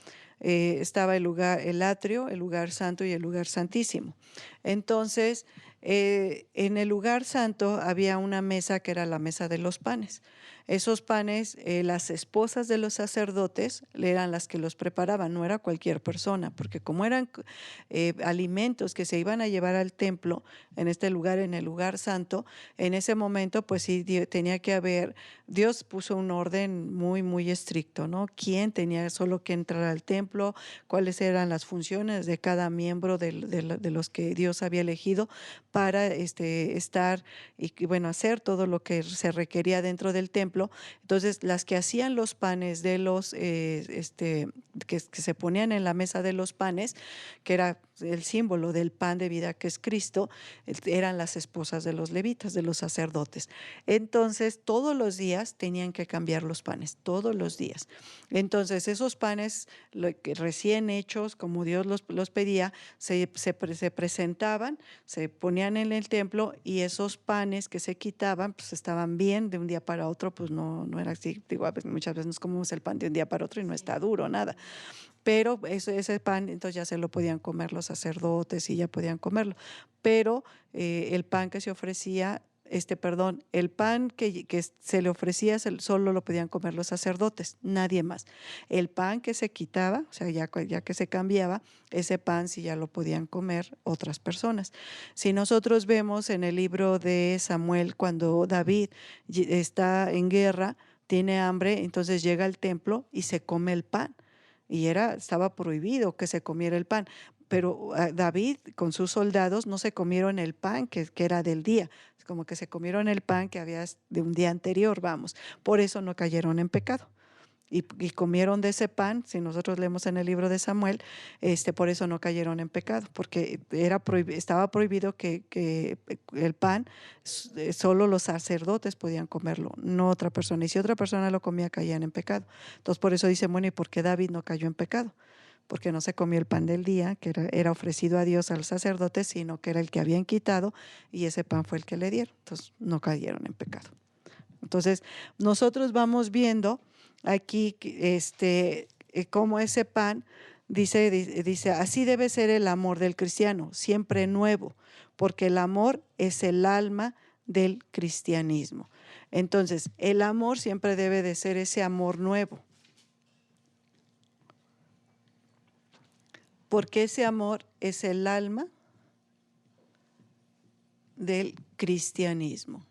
estaba el lugar, el atrio, el lugar santo y el lugar santísimo. Entonces, en el lugar santo había una mesa que era la mesa de los panes. Esos panes, las esposas de los sacerdotes eran las que los preparaban, no era cualquier persona, porque como eran alimentos que se iban a llevar al templo, en este lugar, en el lugar santo, en ese momento, pues sí, tenía que haber, Dios puso un orden muy estricto, ¿no? ¿Quién tenía solo que entrar al templo? ¿Cuáles eran las funciones de cada miembro de los que Dios había elegido para estar y, bueno, hacer todo lo que se requería dentro del templo? Entonces, las que hacían los panes de los, que se ponían en la mesa de los panes, que era el símbolo del pan de vida que es Cristo, eran las esposas de los levitas, de los sacerdotes. Entonces, todos los días tenían que cambiar los panes, todos los días. Entonces, esos panes recién hechos, como Dios los pedía, se presentaban, se ponían en el templo, y esos panes que se quitaban, pues estaban bien de un día para otro, pues no era así. Digo, muchas veces nos comemos el pan de un día para otro y no está duro, nada. Pero ese pan entonces ya se lo podían comer los sacerdotes y ya podían comerlo. Pero el pan que se ofrecía, el pan que se le ofrecía solo lo podían comer los sacerdotes, nadie más. El pan que se quitaba, o sea, ya que se cambiaba, ese pan sí ya lo podían comer otras personas. Si nosotros vemos en el libro de Samuel, cuando David está en guerra, tiene hambre, entonces llega al templo y se come el pan. Y estaba prohibido que se comiera el pan. Pero David con sus soldados no se comieron el pan que era del día, es como que se comieron el pan que había de un día anterior, vamos. Por eso no cayeron en pecado. Y comieron de ese pan, si nosotros leemos en el libro de Samuel, por eso no cayeron en pecado, porque estaba prohibido que el pan, solo los sacerdotes podían comerlo, no otra persona. Y si otra persona lo comía, caían en pecado. Entonces, por eso dicen, bueno, ¿y por qué David no cayó en pecado? porque no se comió el pan del día, que era ofrecido a Dios, al sacerdote, sino que era el que habían quitado y ese pan fue el que le dieron. Entonces no cayeron en pecado. Entonces nosotros vamos viendo aquí cómo ese pan dice, así debe ser el amor del cristiano, siempre nuevo, porque el amor es el alma del cristianismo. Entonces, el amor siempre debe de ser ese amor nuevo, porque ese amor es el alma del cristianismo.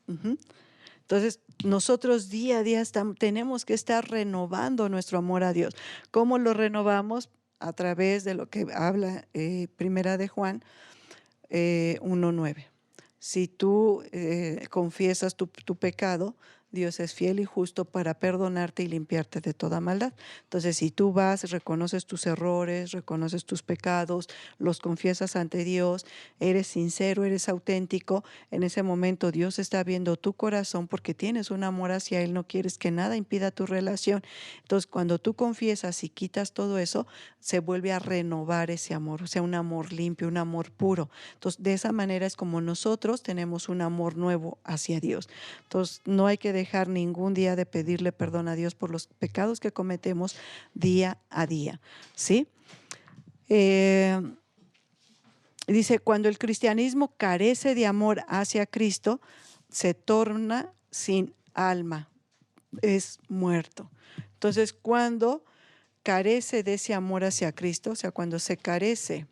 Entonces, nosotros día a día tenemos que estar renovando nuestro amor a Dios. ¿Cómo lo renovamos? A través de lo que habla Primera de Juan 1:9. Si tú confiesas tu pecado, Dios es fiel y justo para perdonarte y limpiarte de toda maldad. Entonces, si tú vas, reconoces tus errores, reconoces tus pecados, los confiesas ante Dios, eres sincero, eres auténtico, en ese momento Dios está viendo tu corazón porque tienes un amor hacia Él, no quieres que nada impida tu relación. Entonces, cuando tú confiesas y quitas todo eso, se vuelve a renovar ese amor, o sea, un amor limpio, un amor puro. Entonces, de esa manera es como nosotros tenemos un amor nuevo hacia Dios. Entonces, no hay que dejar ningún día de pedirle perdón a Dios por los pecados que cometemos día a día, ¿sí? Dice, cuando el cristianismo carece de amor hacia Cristo, se torna sin alma, es muerto. Entonces, cuando carece de ese amor hacia Cristo, o sea, cuando se carece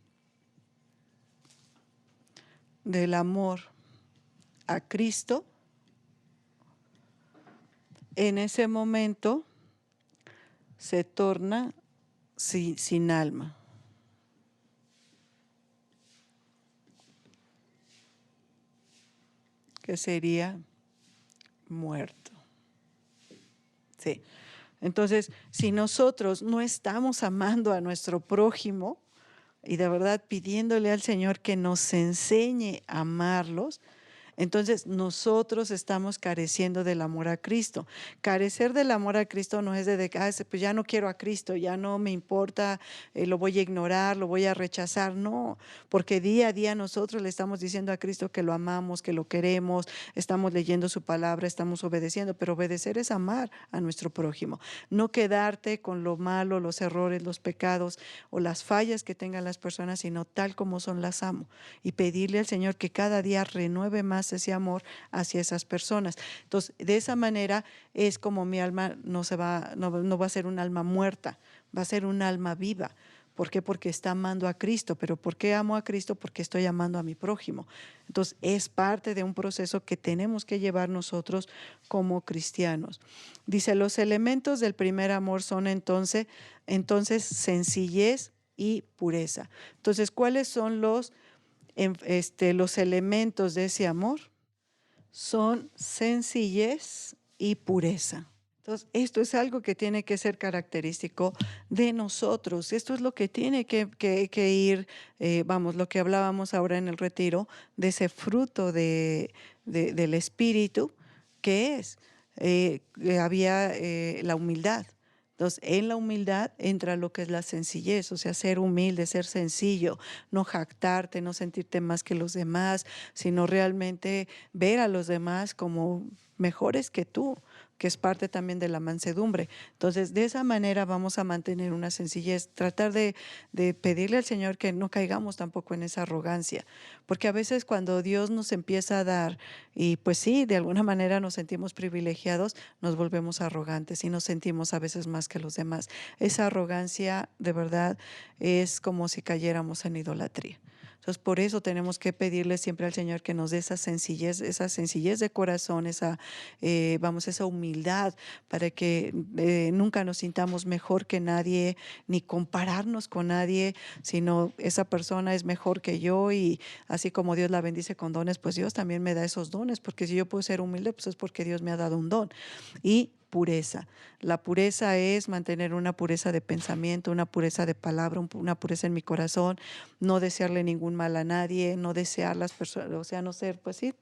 del amor a Cristo, en ese momento se torna sin alma. Que sería muerto. Sí. Entonces, si nosotros no estamos amando a nuestro prójimo y de verdad pidiéndole al Señor que nos enseñe a amarlos, entonces nosotros estamos careciendo del amor a Cristo. Carecer del amor a Cristo no es pues ya no quiero a Cristo, ya no me importa, lo voy a ignorar, lo voy a rechazar. No, porque día a día nosotros le estamos diciendo a Cristo que lo amamos, que lo queremos, estamos leyendo su palabra, estamos obedeciendo, pero obedecer es amar a nuestro prójimo. No quedarte con lo malo, los errores, los pecados o las fallas que tengan las personas, sino tal como son las amo. Y pedirle al Señor que cada día renueve más ese amor hacia esas personas. Entonces, de esa manera es como mi alma no va a ser un alma muerta, va a ser un alma viva. ¿Por qué? Porque está amando a Cristo. ¿Pero por qué amo a Cristo? Porque estoy amando a mi prójimo. Entonces, es parte de un proceso que tenemos que llevar nosotros como cristianos. Dice, los elementos del primer amor son entonces sencillez y pureza. Entonces, ¿cuáles son los elementos de ese amor? Son sencillez y pureza. Entonces, esto es algo que tiene que ser característico de nosotros. Esto es lo que tiene que ir, lo que hablábamos ahora en el retiro, de ese fruto del Espíritu, que es, había la humildad. Entonces, en la humildad entra lo que es la sencillez, o sea, ser humilde, ser sencillo, no jactarte, no sentirte más que los demás, sino realmente ver a los demás como mejores que tú, que es parte también de la mansedumbre. Entonces, de esa manera vamos a mantener una sencillez, tratar de pedirle al Señor que no caigamos tampoco en esa arrogancia, porque a veces cuando Dios nos empieza a dar, y pues sí, de alguna manera nos sentimos privilegiados, nos volvemos arrogantes y nos sentimos a veces más que los demás. Esa arrogancia de verdad es como si cayéramos en idolatría. Entonces, por eso tenemos que pedirle siempre al Señor que nos dé esa sencillez de corazón, esa humildad, para que nunca nos sintamos mejor que nadie, ni compararnos con nadie, sino esa persona es mejor que yo y así como Dios la bendice con dones, pues Dios también me da esos dones, porque si yo puedo ser humilde, pues es porque Dios me ha dado un don. Y pureza. La pureza es mantener una pureza de pensamiento, una pureza de palabra, una pureza en mi corazón, no desearle ningún mal a nadie, no desear las personas, o sea, no ser, pues sí,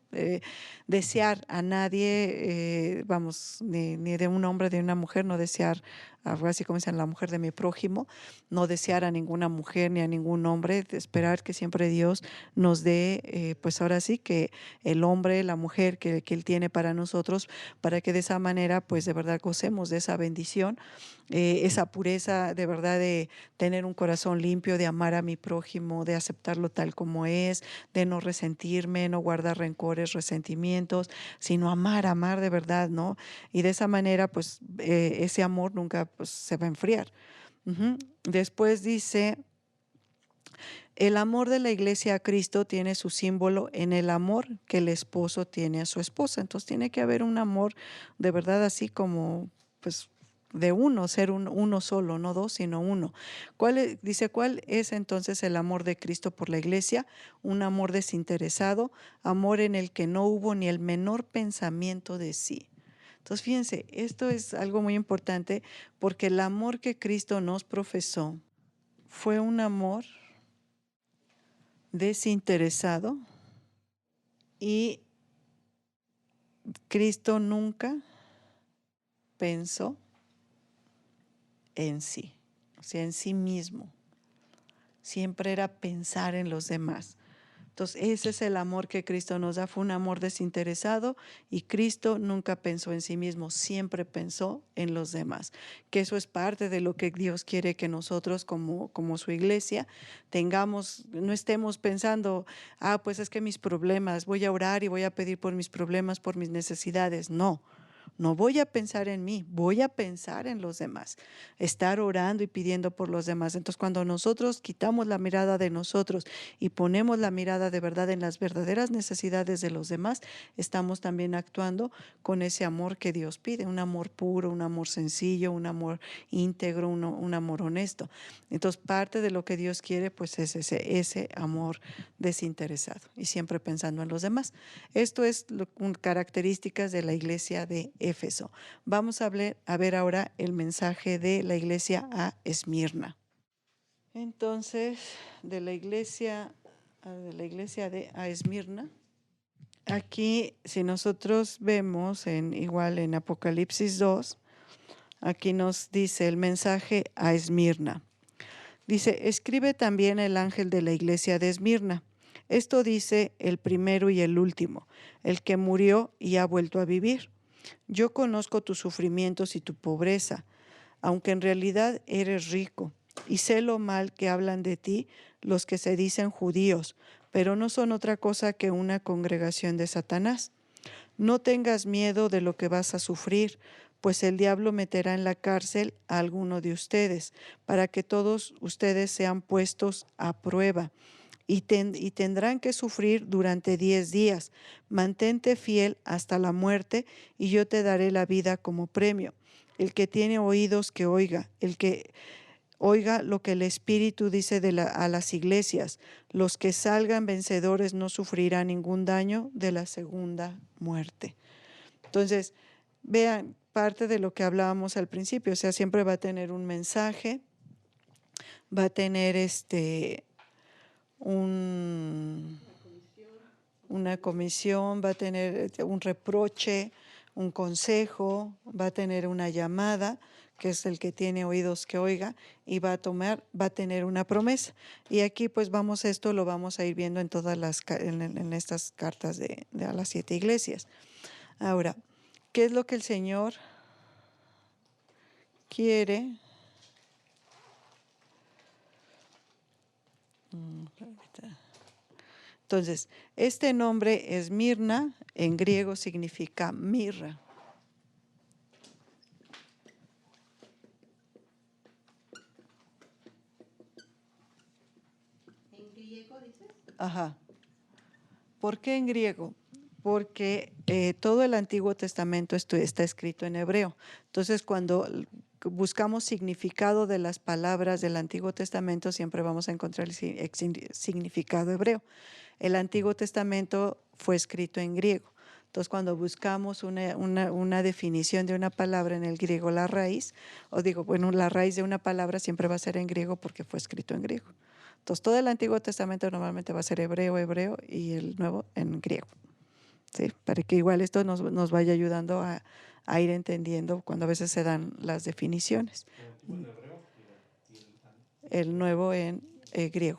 desear a nadie, vamos, ni de un hombre, de una mujer, no desear, algo así como dicen, la mujer de mi prójimo, no desear a ninguna mujer ni a ningún hombre, de esperar que siempre Dios nos dé, pues ahora sí que el hombre, la mujer que Él tiene para nosotros, para que de esa manera, pues de verdad gocemos de esa bendición, esa pureza de verdad de tener un corazón limpio, de amar a mi prójimo, de aceptarlo tal como es, de no resentirme, no guardar rencores, resentimientos, sino amar de verdad, ¿no? Y de esa manera, pues ese amor nunca pues, se va a enfriar. Después dice, el amor de la iglesia a Cristo tiene su símbolo en el amor que el esposo tiene a su esposa. Entonces tiene que haber un amor de verdad así como, pues, de uno, ser uno solo, no dos, sino uno. Dice, ¿cuál es entonces el amor de Cristo por la iglesia? Un amor desinteresado, amor en el que no hubo ni el menor pensamiento de sí. Entonces, fíjense, esto es algo muy importante porque el amor que Cristo nos profesó fue un amor desinteresado y Cristo nunca pensó en sí, o sea, en sí mismo. Siempre era pensar en los demás. Entonces, ese es el amor que Cristo nos da, fue un amor desinteresado y Cristo nunca pensó en sí mismo, siempre pensó en los demás. Que eso es parte de lo que Dios quiere que nosotros como su iglesia tengamos, no estemos pensando, pues es que mis problemas, voy a orar y voy a pedir por mis problemas, por mis necesidades. No. No voy a pensar en mí, voy a pensar en los demás, estar orando y pidiendo por los demás. Entonces, cuando nosotros quitamos la mirada de nosotros y ponemos la mirada de verdad en las verdaderas necesidades de los demás, estamos también actuando con ese amor que Dios pide, un amor puro, un amor sencillo, un amor íntegro, un amor honesto. Entonces, parte de lo que Dios quiere, pues es ese amor desinteresado y siempre pensando en los demás. Esto es características de la iglesia de Éfeso. Vamos a ver ahora el mensaje de la iglesia a Esmirna. Entonces, de la iglesia a Esmirna, aquí si nosotros vemos igual en Apocalipsis 2, aquí nos dice el mensaje a Esmirna. Dice, escribe también el ángel de la iglesia de Esmirna. Esto dice el primero y el último, el que murió y ha vuelto a vivir. Yo conozco tus sufrimientos y tu pobreza, aunque en realidad eres rico, y sé lo mal que hablan de ti los que se dicen judíos, pero no son otra cosa que una congregación de Satanás. No tengas miedo de lo que vas a sufrir, pues el diablo meterá en la cárcel a alguno de ustedes, para que todos ustedes sean puestos a prueba. Y tendrán que sufrir durante 10 días. Mantente fiel hasta la muerte, y yo te daré la vida como premio. El que tiene oídos, que oiga. El que oiga lo que el Espíritu dice a las iglesias. Los que salgan vencedores no sufrirán ningún daño de la segunda muerte. Entonces, vean parte de lo que hablábamos al principio, o sea, siempre va a tener un mensaje, va a tener una comisión, va a tener un reproche, un consejo, va a tener una llamada, que es el que tiene oídos que oiga, y va a tener una promesa. Y aquí pues esto lo vamos a ir viendo en todas en estas cartas de a las 7 iglesias. Ahora, ¿qué es lo que el Señor quiere? Entonces, este nombre Esmirna, en griego significa mirra. ¿En griego dices? Ajá. ¿Por qué en griego? Porque todo el Antiguo Testamento está escrito en hebreo. Entonces, cuando buscamos significado de las palabras del Antiguo Testamento, siempre vamos a encontrar el significado hebreo. El Antiguo Testamento fue escrito en griego. Entonces, cuando buscamos una definición de una palabra en el griego, la raíz, la raíz de una palabra siempre va a ser en griego porque fue escrito en griego. Entonces, todo el Antiguo Testamento normalmente va a ser hebreo, y el Nuevo en griego. ¿Sí? Para que igual esto nos vaya ayudando a ir entendiendo cuando a veces se dan las definiciones. El Nuevo en griego,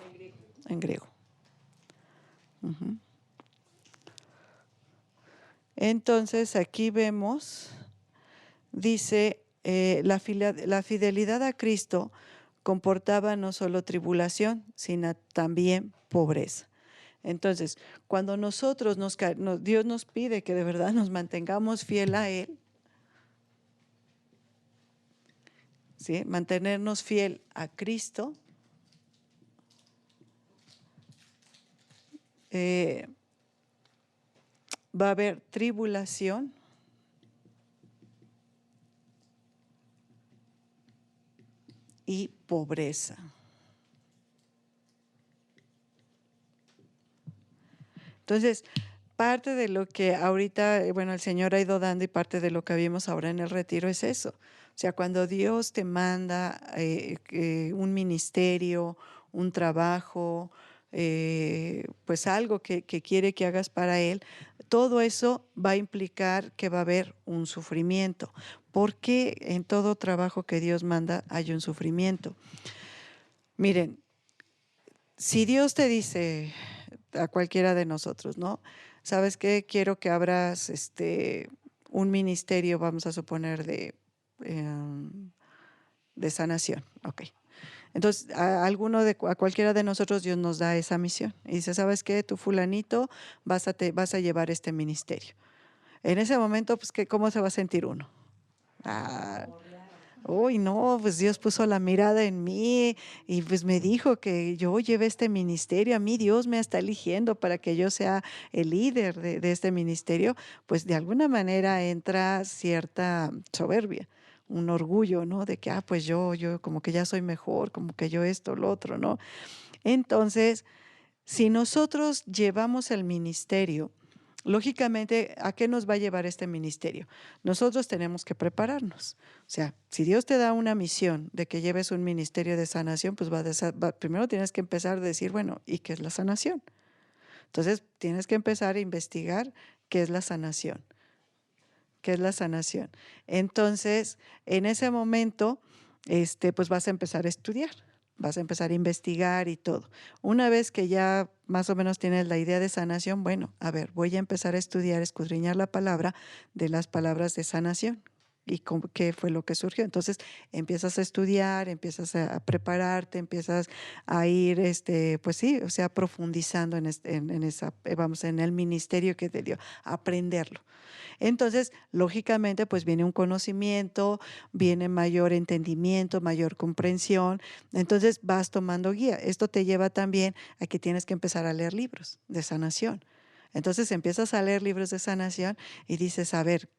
en griego. Uh-huh. Entonces, aquí vemos, dice, la fidelidad a Cristo comportaba no solo tribulación, sino también pobreza. Entonces, cuando Dios nos pide que de verdad nos mantengamos fiel a Él, ¿sí? Mantenernos fiel a Cristo, va a haber tribulación, y pobreza. Entonces, parte de lo que ahorita, el Señor ha ido dando y parte de lo que vimos ahora en el retiro es eso. O sea, cuando Dios te manda un ministerio, un trabajo, pues algo que quiere que hagas para Él, todo eso va a implicar que va a haber un sufrimiento. Porque en todo trabajo que Dios manda hay un sufrimiento. Miren, si Dios te dice a cualquiera de nosotros, ¿no? ¿Sabes qué? Quiero que abras un ministerio, vamos a suponer, de sanación. Ok. Entonces, a cualquiera de nosotros Dios nos da esa misión. Y dice, ¿sabes qué? Tú fulanito vas a llevar este ministerio. En ese momento, pues, ¿cómo se va a sentir uno? Uy, no, pues Dios puso la mirada en mí y pues me dijo que yo lleve este ministerio. A mí Dios me está eligiendo para que yo sea el líder de este ministerio. Pues de alguna manera entra cierta soberbia, un orgullo, ¿no? De que, pues yo como que ya soy mejor, como que yo esto, lo otro, ¿no? Entonces, si nosotros llevamos el ministerio, lógicamente, ¿a qué nos va a llevar este ministerio? Nosotros tenemos que prepararnos. O sea, si Dios te da una misión de que lleves un ministerio de sanación, pues primero tienes que empezar a decir, bueno, ¿y qué es la sanación? Entonces, tienes que empezar a investigar qué es la sanación. ¿Qué es la sanación? Entonces, en ese momento, pues vas a empezar a estudiar. Vas a empezar a investigar y todo. Una vez que ya más o menos tienes la idea de sanación, bueno, a ver, voy a empezar a estudiar, escudriñar la palabra de las palabras de sanación y qué fue lo que surgió. Entonces empiezas a estudiar, empiezas a prepararte, empiezas a ir, pues sí, o sea, profundizando en el ministerio que te dio, a aprenderlo. Entonces, lógicamente, pues viene un conocimiento, viene mayor entendimiento, mayor comprensión. Entonces, vas tomando guía. Esto te lleva también a que tienes que empezar a leer libros de sanación. Entonces, empiezas a leer libros de sanación y dices, a ver,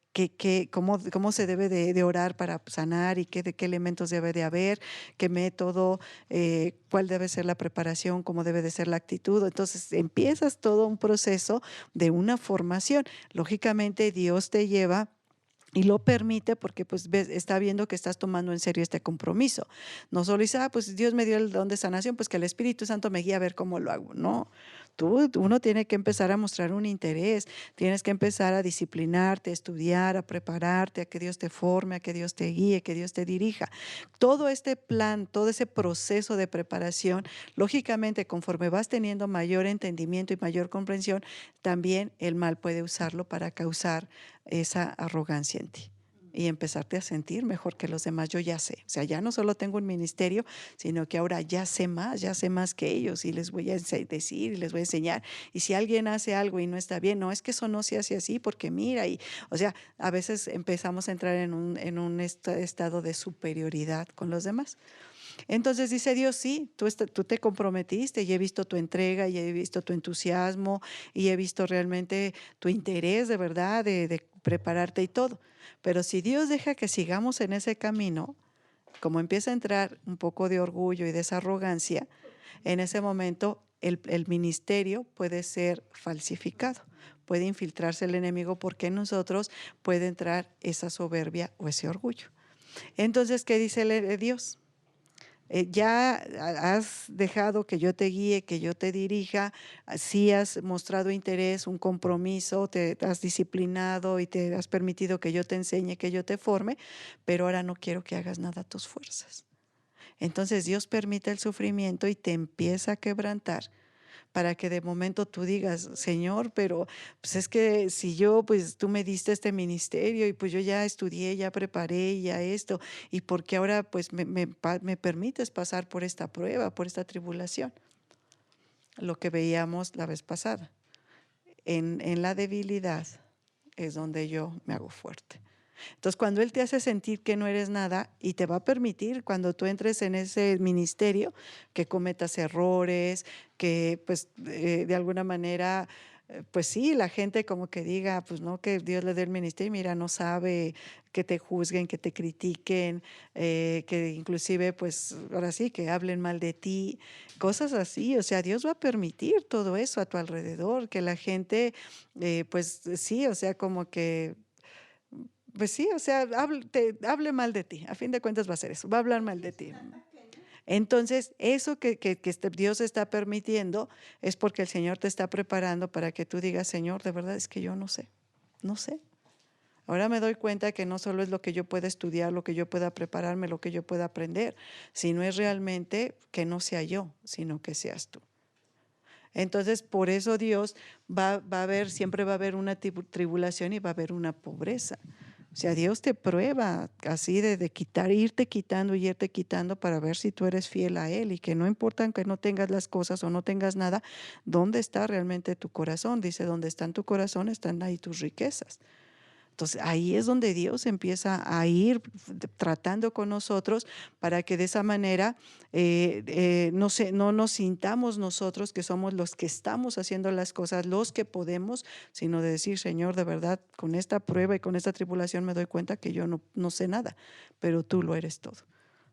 cómo se debe de orar para sanar y qué elementos debe de haber, qué método, cuál debe ser la preparación, cómo debe de ser la actitud. Entonces empiezas todo un proceso de una formación. Lógicamente Dios te lleva y lo permite porque pues está viendo que estás tomando en serio este compromiso. No solo dice, pues Dios me dio el don de sanación, pues que el Espíritu Santo me guíe a ver cómo lo hago. No, uno tiene que empezar a mostrar un interés, tienes que empezar a disciplinarte, a estudiar, a prepararte, a que Dios te forme, a que Dios te guíe, que Dios te dirija. Todo este plan, todo ese proceso de preparación, lógicamente conforme vas teniendo mayor entendimiento y mayor comprensión, también el mal puede usarlo para causar esa arrogancia en ti y empezarte a sentir mejor que los demás. Yo ya sé, o sea, ya no solo tengo un ministerio, sino que ahora ya sé más que ellos y les voy a decir y les voy a enseñar. Y si alguien hace algo y no está bien, no, es que eso no se hace así porque mira, o sea, a veces empezamos a entrar en un estado de superioridad con los demás. Entonces dice Dios, sí, tú te comprometiste y he visto tu entrega y he visto tu entusiasmo y he visto realmente tu interés de verdad de prepararte y todo. Pero si Dios deja que sigamos en ese camino, como empieza a entrar un poco de orgullo y de esa arrogancia, en ese momento el ministerio puede ser falsificado. puede infiltrarse el enemigo, porque en nosotros puede entrar esa soberbia o ese orgullo. Entonces, ¿qué dice Dios? Ya has dejado que yo te guíe, que yo te dirija, sí has mostrado interés, un compromiso, te has disciplinado y te has permitido que yo te enseñe, que yo te forme, pero ahora no quiero que hagas nada a tus fuerzas. Entonces Dios permite el sufrimiento y te empieza a quebrantar para que de momento tú digas, Señor, pero pues es que si yo, pues tú me diste este ministerio y pues yo ya estudié, ya preparé, ya esto, y porque ahora pues me permites pasar por esta prueba, por esta tribulación. Lo que veíamos la vez pasada. En la debilidad es donde yo me hago fuerte. Entonces, cuando Él te hace sentir que no eres nada y te va a permitir cuando tú entres en ese ministerio que cometas errores, que pues de alguna manera, pues sí, la gente como que diga, pues no, que Dios le dé el ministerio, mira, no sabe, que te juzguen, que te critiquen, que inclusive pues ahora sí, que hablen mal de ti, cosas así. O sea, Dios va a permitir todo eso a tu alrededor, que la gente, pues sí, o sea, como que pues sí, o sea, hable mal de ti. A fin de cuentas va a ser eso, va a hablar mal de ti. Entonces, eso que Dios está permitiendo es porque el Señor te está preparando para que tú digas, Señor, de verdad es que yo no sé, no sé. Ahora me doy cuenta que no solo es lo que yo pueda estudiar, lo que yo pueda prepararme, lo que yo pueda aprender, sino es realmente que no sea yo, sino que seas tú. Entonces, por eso Dios va a haber, siempre va a haber una tribulación y va a haber una pobreza. O sea, Dios te prueba así de irte quitando y irte quitando para ver si tú eres fiel a Él, y que no importa que no tengas las cosas o no tengas nada, ¿dónde está realmente tu corazón? Dice, donde están tu corazón están ahí tus riquezas. Entonces ahí es donde Dios empieza a ir tratando con nosotros para que de esa manera no nos sintamos nosotros que somos los que estamos haciendo las cosas, los que podemos, sino de decir, Señor, de verdad, con esta prueba y con esta tribulación me doy cuenta que yo no sé nada, pero tú lo eres todo.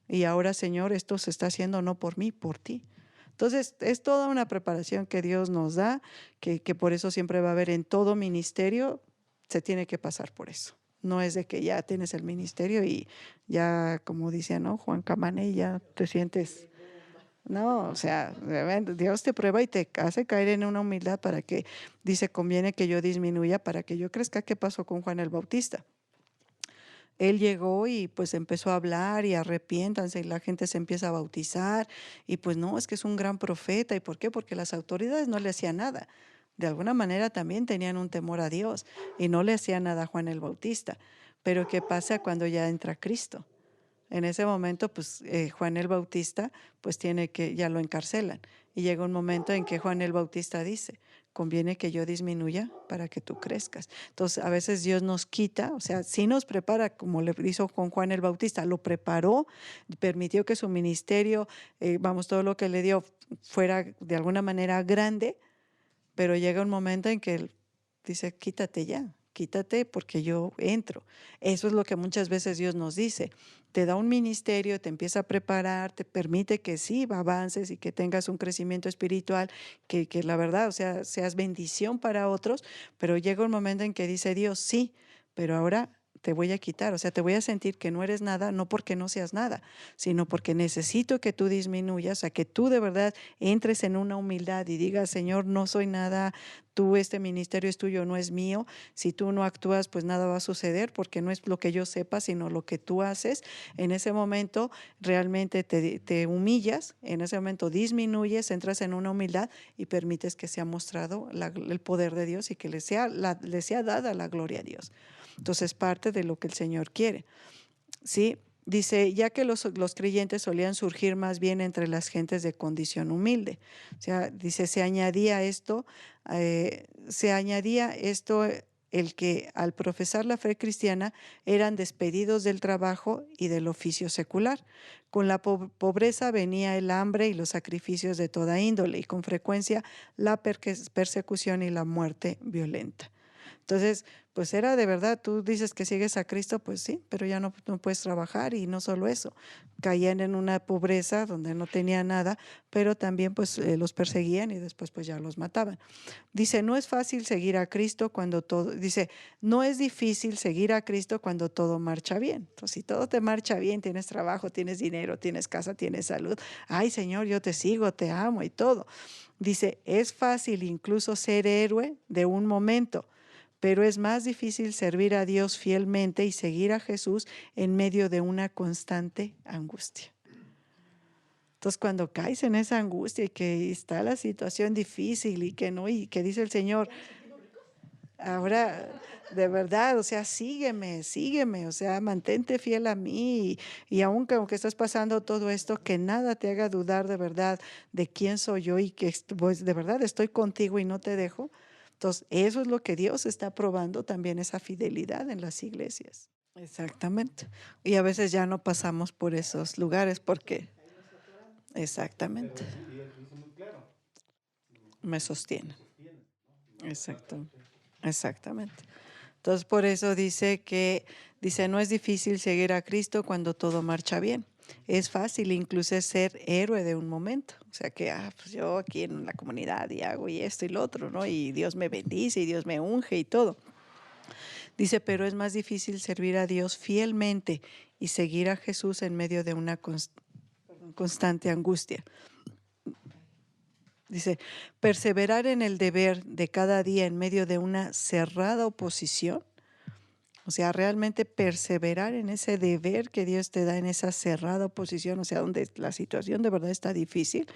Y ahora, Señor, esto se está haciendo no por mí, por ti. Entonces, es toda una preparación que Dios nos da, que por eso siempre va a haber en todo ministerio, se tiene que pasar por eso. No es de que ya tienes el ministerio y ya, como dice, ¿no? Juan Camané, ya te sientes. No, o sea, Dios te prueba y te hace caer en una humildad para que, dice, conviene que yo disminuya para que yo crezca. ¿Qué pasó con Juan el Bautista? Él llegó y pues empezó a hablar y arrepiéntanse, y la gente se empieza a bautizar y pues no, es que es un gran profeta. ¿Y por qué? Porque las autoridades no le hacían nada. De alguna manera también tenían un temor a Dios y no le hacían nada a Juan el Bautista. Pero ¿qué pasa cuando ya entra Cristo? En ese momento, pues Juan el Bautista, pues ya lo encarcelan. Y llega un momento en que Juan el Bautista dice, conviene que yo disminuya para que tú crezcas. Entonces, a veces Dios nos quita, o sea, sí nos prepara, como le hizo con Juan el Bautista, lo preparó, permitió que su ministerio, todo lo que le dio fuera de alguna manera grande, pero llega un momento en que él dice, quítate ya, quítate porque yo entro. Eso es lo que muchas veces Dios nos dice. Te da un ministerio, te empieza a preparar, te permite que sí avances y que tengas un crecimiento espiritual, que la verdad, o sea, seas bendición para otros, pero llega un momento en que dice Dios, sí, pero ahora te voy a quitar, o sea, te voy a sentir que no eres nada, no porque no seas nada, sino porque necesito que tú disminuyas, a que tú de verdad entres en una humildad y digas, Señor, no soy nada, tú, este ministerio es tuyo, no es mío. Si tú no actúas, pues nada va a suceder, porque no es lo que yo sepa, sino lo que tú haces. En ese momento realmente te humillas, en ese momento disminuyes, entras en una humildad y permites que sea mostrado el poder de Dios y que le sea dada la gloria a Dios. Entonces, parte de lo que el Señor quiere. ¿Sí? Dice, ya que los creyentes solían surgir más bien entre las gentes de condición humilde. O sea, dice, se añadía esto, el que al profesar la fe cristiana eran despedidos del trabajo y del oficio secular. Con la pobreza venía el hambre y los sacrificios de toda índole, y con frecuencia la persecución y la muerte violenta. Entonces, pues era de verdad, tú dices que sigues a Cristo, pues sí, pero ya no puedes trabajar y no solo eso, caían en una pobreza donde no tenía nada, pero también pues los perseguían y después pues ya los mataban. Dice, no es fácil seguir a Cristo cuando todo, dice, no es difícil seguir a Cristo cuando todo marcha bien. Entonces, si todo te marcha bien, tienes trabajo, tienes dinero, tienes casa, tienes salud, ay Señor, yo te sigo, te amo y todo. Dice, es fácil incluso ser héroe de un momento, pero es más difícil servir a Dios fielmente y seguir a Jesús en medio de una constante angustia. Entonces, cuando caes en esa angustia y que está la situación difícil y que no, y que dice el Señor, ahora de verdad, o sea, sígueme, o sea, mantente fiel a mí y aunque estás pasando todo esto, que nada te haga dudar de verdad de quién soy yo y que pues, de verdad estoy contigo y no te dejo. Entonces, eso es lo que Dios está probando también, esa fidelidad en las iglesias. Exactamente. Y a veces ya no pasamos por esos lugares porque, exactamente, me sostiene. Exacto. Exactamente. Entonces, por eso dice, no es difícil seguir a Cristo cuando todo marcha bien. Es fácil incluso ser héroe de un momento. O sea que, pues yo aquí en la comunidad y hago y esto y lo otro, ¿no? Y Dios me bendice y Dios me unge y todo. Dice, pero es más difícil servir a Dios fielmente y seguir a Jesús en medio de una constante angustia. Dice, perseverar en el deber de cada día en medio de una cerrada oposición. O sea, realmente perseverar en ese deber que Dios te da en esa cerrada oposición, o sea, donde la situación de verdad está difícil.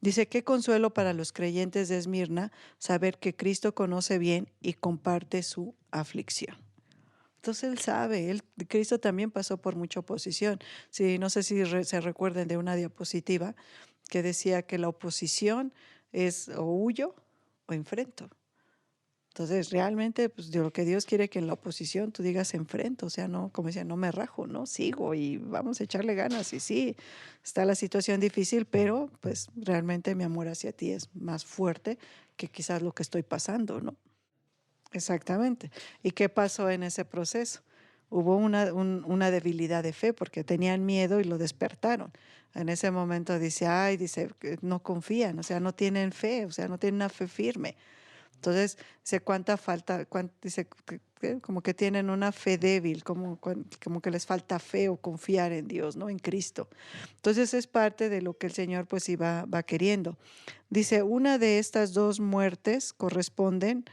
Dice, qué consuelo para los creyentes de Esmirna saber que Cristo conoce bien y comparte su aflicción. Entonces él sabe, Cristo también pasó por mucha oposición. Sí, no sé si se recuerdan de una diapositiva que decía que la oposición es o huyo o enfrento. Entonces, realmente, pues de lo que Dios quiere que en la oposición tú digas enfrento, o sea, no, como decía, no me rajo, no, sigo y vamos a echarle ganas. Y sí, está la situación difícil, pero pues realmente mi amor hacia ti es más fuerte que quizás lo que estoy pasando, ¿no? Exactamente. ¿Y qué pasó en ese proceso? Hubo una debilidad de fe porque tenían miedo y lo despertaron. En ese momento dice, que no confían, o sea, no tienen fe, o sea, no tienen una fe firme. Entonces, dice, ¿cuánta falta? Dice, como que tienen una fe débil, como que les falta fe o confiar en Dios, ¿no? En Cristo. Entonces, es parte de lo que el Señor pues va queriendo. Dice, una de estas dos muertes corresponden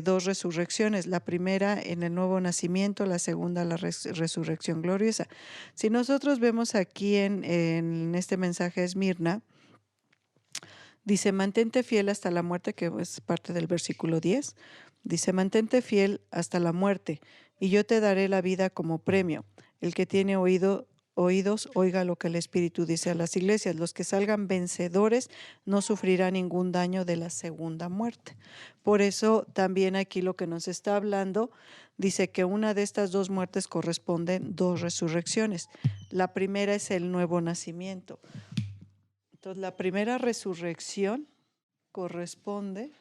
dos resurrecciones, la primera en el nuevo nacimiento, la segunda la resurrección gloriosa. Si nosotros vemos aquí en este mensaje de Esmirna, dice, mantente fiel hasta la muerte, que es parte del versículo 10. Dice, mantente fiel hasta la muerte, y yo te daré la vida como premio. El que tiene oídos, oiga lo que el Espíritu dice a las iglesias. Los que salgan vencedores no sufrirán ningún daño de la segunda muerte. Por eso también aquí lo que nos está hablando, dice que una de estas dos muertes corresponden dos resurrecciones. La primera es el nuevo nacimiento. Entonces, la primera resurrección corresponde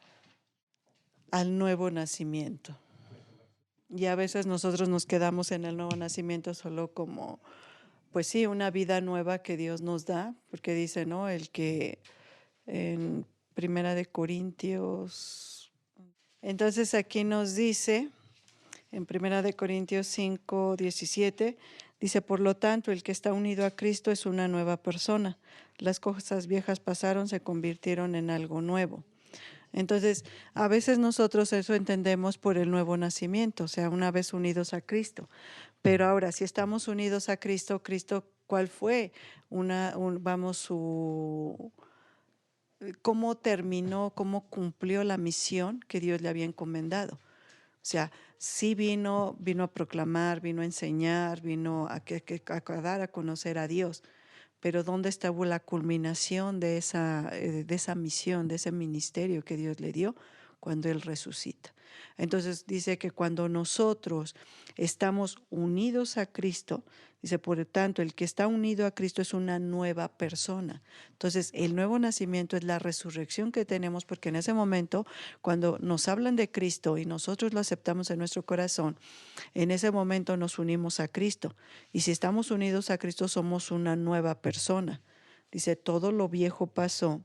al nuevo nacimiento. Y a veces nosotros nos quedamos en el nuevo nacimiento solo como, pues sí, una vida nueva que Dios nos da, porque dice, ¿no? El que en Primera de Corintios. Entonces aquí nos dice, en Primera de Corintios 5:17, dice, por lo tanto, el que está unido a Cristo es una nueva persona. Las cosas viejas pasaron, se convirtieron en algo nuevo. Entonces, a veces nosotros eso entendemos por el nuevo nacimiento, o sea, una vez unidos a Cristo. Pero ahora, si estamos unidos a Cristo, Cristo, ¿cuál fue? ¿Cómo terminó, cómo cumplió la misión que Dios le había encomendado? O sea, sí vino a proclamar, vino a enseñar, vino a dar a conocer a Dios. Pero ¿dónde estuvo la culminación de esa misión, de ese ministerio que Dios le dio? Cuando Él resucita. Entonces dice que cuando nosotros estamos unidos a Cristo, dice, por tanto, el que está unido a Cristo es una nueva persona. Entonces, el nuevo nacimiento es la resurrección que tenemos, porque en ese momento, cuando nos hablan de Cristo y nosotros lo aceptamos en nuestro corazón, en ese momento nos unimos a Cristo. Y si estamos unidos a Cristo, somos una nueva persona. Dice, todo lo viejo pasó.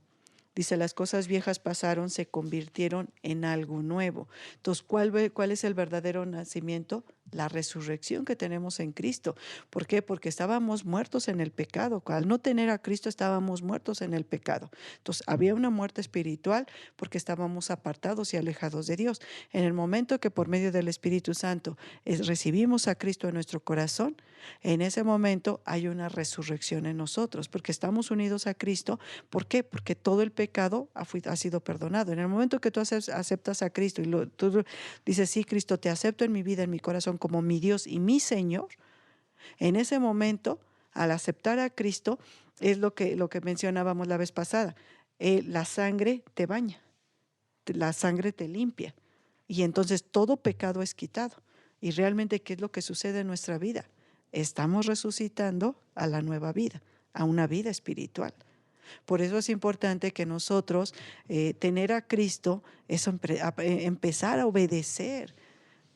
Dice, las cosas viejas pasaron, se convirtieron en algo nuevo. Entonces, ¿cuál es el verdadero nacimiento? La resurrección que tenemos en Cristo. ¿Por qué? Porque estábamos muertos en el pecado. Al no tener a Cristo estábamos muertos en el pecado. Entonces, había una muerte espiritual porque estábamos apartados y alejados de Dios. En el momento que por medio del Espíritu Santo recibimos a Cristo en nuestro corazón, en ese momento hay una resurrección en nosotros, porque estamos unidos a Cristo. ¿Por qué? Porque todo el pecado ha sido perdonado. En el momento que tú aceptas a Cristo y tú dices, sí, Cristo, te acepto en mi vida, en mi corazón, como mi Dios y mi Señor, en ese momento, al aceptar a Cristo, es lo que mencionábamos la vez pasada. La sangre te baña, la sangre te limpia, y entonces todo pecado es quitado. Y realmente, ¿qué es lo que sucede en nuestra vida? Estamos resucitando a la nueva vida, a una vida espiritual. Por eso es importante que nosotros tener a Cristo es empezar a obedecer,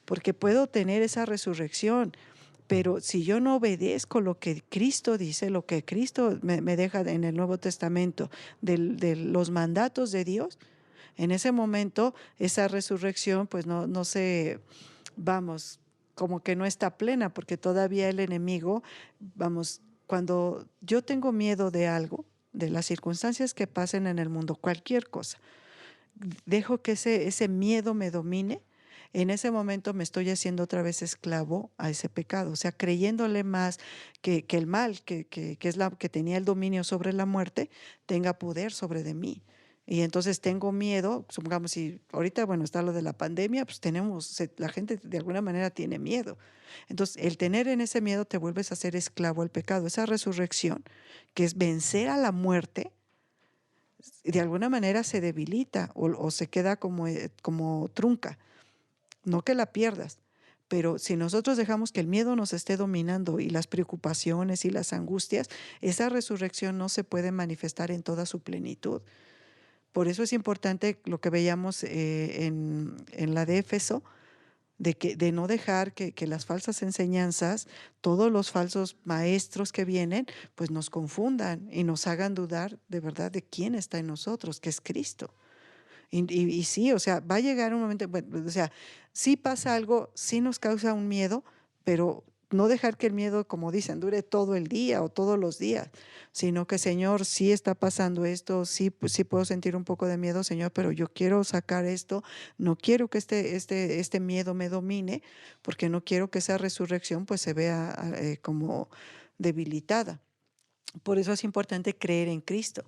porque puedo tener esa resurrección, pero si yo no obedezco lo que Cristo dice, lo que Cristo me deja en el Nuevo Testamento, de los mandatos de Dios, en ese momento esa resurrección pues no se, vamos, como que no está plena, porque todavía el enemigo, vamos, cuando yo tengo miedo de algo, de las circunstancias que pasen en el mundo, cualquier cosa, dejo que ese miedo me domine. En ese momento me estoy haciendo otra vez esclavo a ese pecado, o sea, creyéndole más que el mal, que es la que tenía el dominio sobre la muerte, tenga poder sobre de mí. Y entonces tengo miedo, supongamos, si ahorita, bueno, está lo de la pandemia, pues la gente de alguna manera tiene miedo. Entonces, el tener en ese miedo te vuelves a ser esclavo al pecado. Esa resurrección, que es vencer a la muerte, de alguna manera se debilita o se queda como trunca. No que la pierdas, pero si nosotros dejamos que el miedo nos esté dominando y las preocupaciones y las angustias, esa resurrección no se puede manifestar en toda su plenitud. Por eso es importante lo que veíamos en la de Éfeso, de no dejar que las falsas enseñanzas, todos los falsos maestros que vienen, pues nos confundan y nos hagan dudar de verdad de quién está en nosotros, que es Cristo. Y sí, o sea, va a llegar un momento, bueno, o sea, sí pasa algo, sí nos causa un miedo, pero no dejar que el miedo, como dicen, dure todo el día o todos los días, sino que, Señor, sí está pasando esto, sí, pues, sí puedo sentir un poco de miedo, Señor, pero yo quiero sacar esto, no quiero que este miedo me domine, porque no quiero que esa resurrección pues se vea como debilitada. Por eso es importante creer en Cristo.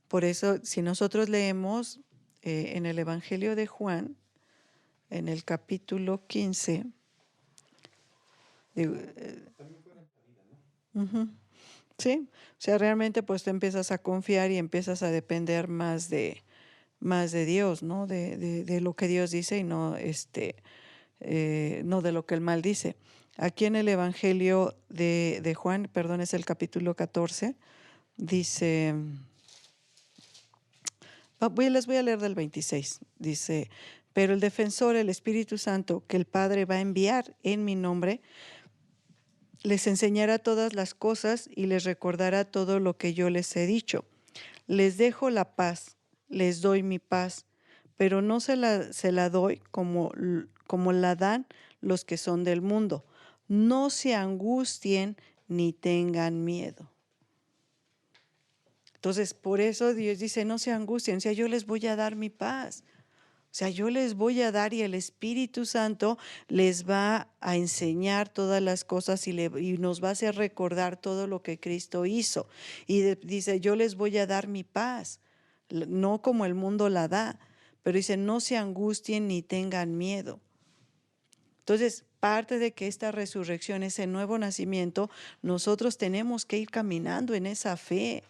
Por eso, si nosotros leemos en el Evangelio de Juan, en el capítulo 15, digo, ujú, sí, o sea, realmente pues tú empiezas a confiar y empiezas a depender más de Dios, ¿no? De lo que Dios dice y no, no de lo que el mal dice. Aquí en el Evangelio de Juan, perdón, es el capítulo 14, dice, les voy a leer del 26. Dice, pero el defensor, el Espíritu Santo, que el Padre va a enviar en mi nombre, les enseñará todas las cosas y les recordará todo lo que yo les he dicho. Les dejo la paz, les doy mi paz, pero no se la doy como la dan los que son del mundo. No se angustien ni tengan miedo. Entonces, por eso Dios dice, no se angustien, o sea, yo les voy a dar mi paz. O sea, yo les voy a dar y el Espíritu Santo les va a enseñar todas las cosas y nos va a hacer recordar todo lo que Cristo hizo. Y dice, yo les voy a dar mi paz, no como el mundo la da, pero dice, no se angustien ni tengan miedo. Entonces, parte de que esta resurrección, ese nuevo nacimiento, nosotros tenemos que ir caminando en esa fe.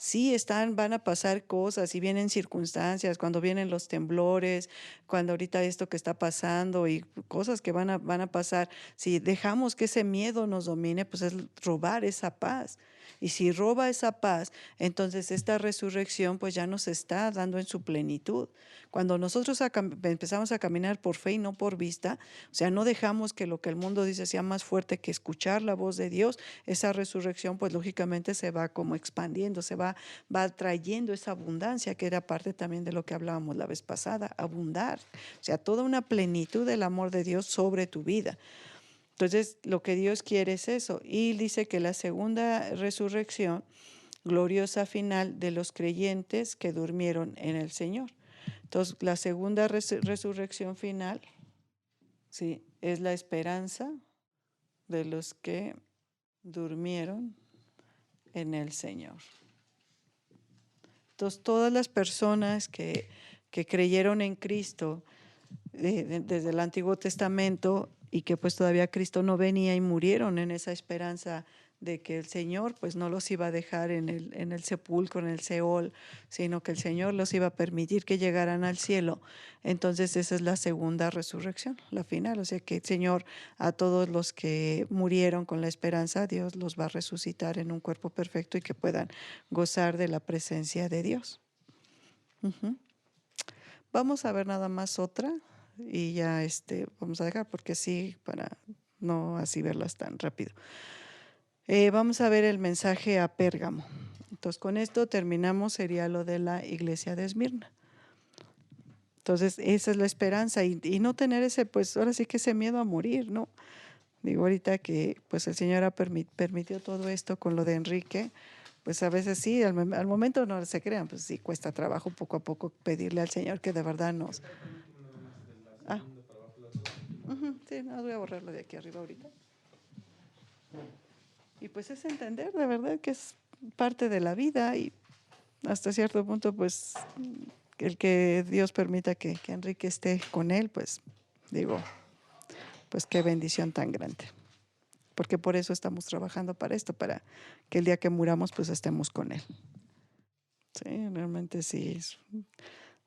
Sí, van a pasar cosas y vienen circunstancias, cuando vienen los temblores, cuando ahorita esto que está pasando y cosas que van a pasar. Si dejamos que ese miedo nos domine, pues es robar esa paz. Y si roba esa paz, entonces esta resurrección pues ya nos está dando en su plenitud. Cuando nosotros empezamos a caminar por fe y no por vista, o sea, no dejamos que lo que el mundo dice sea más fuerte que escuchar la voz de Dios, esa resurrección pues lógicamente se va como expandiendo, va trayendo esa abundancia que era parte también de lo que hablábamos la vez pasada, abundar, o sea, toda una plenitud del amor de Dios sobre tu vida. Entonces, lo que Dios quiere es eso. Y dice que la segunda resurrección gloriosa final de los creyentes que durmieron en el Señor. Entonces, la segunda resurrección final, sí, es la esperanza de los que durmieron en el Señor. Entonces, todas las personas que creyeron en Cristo desde el Antiguo Testamento y que pues todavía Cristo no venía y murieron en esa esperanza de que el Señor pues no los iba a dejar en el sepulcro, en el Seol, sino que el Señor los iba a permitir que llegaran al cielo. Entonces esa es la segunda resurrección, la final. O sea que el Señor a todos los que murieron con la esperanza, Dios los va a resucitar en un cuerpo perfecto y que puedan gozar de la presencia de Dios. Uh-huh. Vamos a ver nada más otra y ya vamos a dejar porque sí, para no así verlas tan rápido. Vamos a ver el mensaje a Pérgamo. Entonces con esto terminamos, sería lo de la iglesia de Esmirna. Entonces esa es la esperanza y no tener ese, pues ahora sí que ese miedo a morir, ¿no? Digo ahorita que pues el Señor ha permitido todo esto con lo de Enrique, pues a veces sí, al momento no se crean, pues sí cuesta trabajo poco a poco pedirle al Señor que de verdad nos... Ah, sí, no, voy a borrarlo de aquí arriba ahorita. Y pues es entender de verdad que es parte de la vida y hasta cierto punto pues el que Dios permita que Enrique esté con él, pues digo, pues qué bendición tan grande. Porque por eso estamos trabajando para esto, para que el día que muramos pues estemos con él. Sí, realmente sí,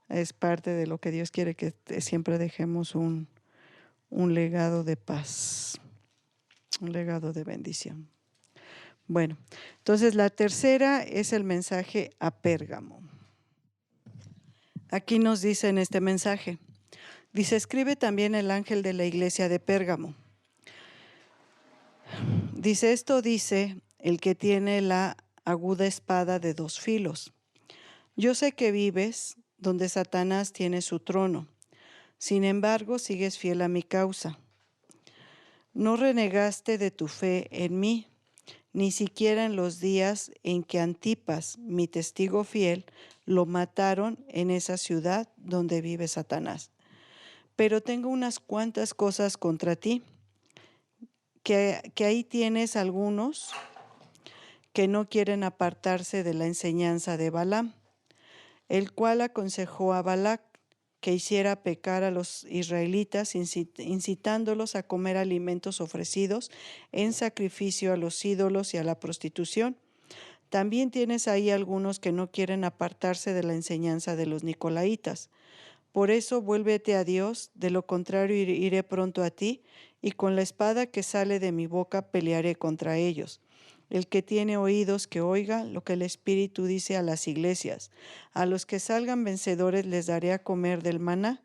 es parte de lo que Dios quiere, que siempre dejemos un legado de paz, un legado de bendición. Bueno, entonces la tercera es el mensaje a Pérgamo. Aquí nos dice en este mensaje, dice, escribe también el ángel de la iglesia de Pérgamo. Dice, esto dice el que tiene la aguda espada de dos filos. Yo sé que vives donde Satanás tiene su trono. Sin embargo, sigues fiel a mi causa. No renegaste de tu fe en mí, ni siquiera en los días en que Antipas, mi testigo fiel, lo mataron en esa ciudad donde vive Satanás. Pero tengo unas cuantas cosas contra ti, que ahí tienes algunos que no quieren apartarse de la enseñanza de Balaam, el cual aconsejó a Balac que hiciera pecar a los israelitas, incitándolos a comer alimentos ofrecidos en sacrificio a los ídolos y a la prostitución. También tienes ahí algunos que no quieren apartarse de la enseñanza de los nicolaítas. Por eso vuélvete a Dios, de lo contrario iré pronto a ti, y con la espada que sale de mi boca pelearé contra ellos. El que tiene oídos que oiga lo que el Espíritu dice a las iglesias. A los que salgan vencedores les daré a comer del maná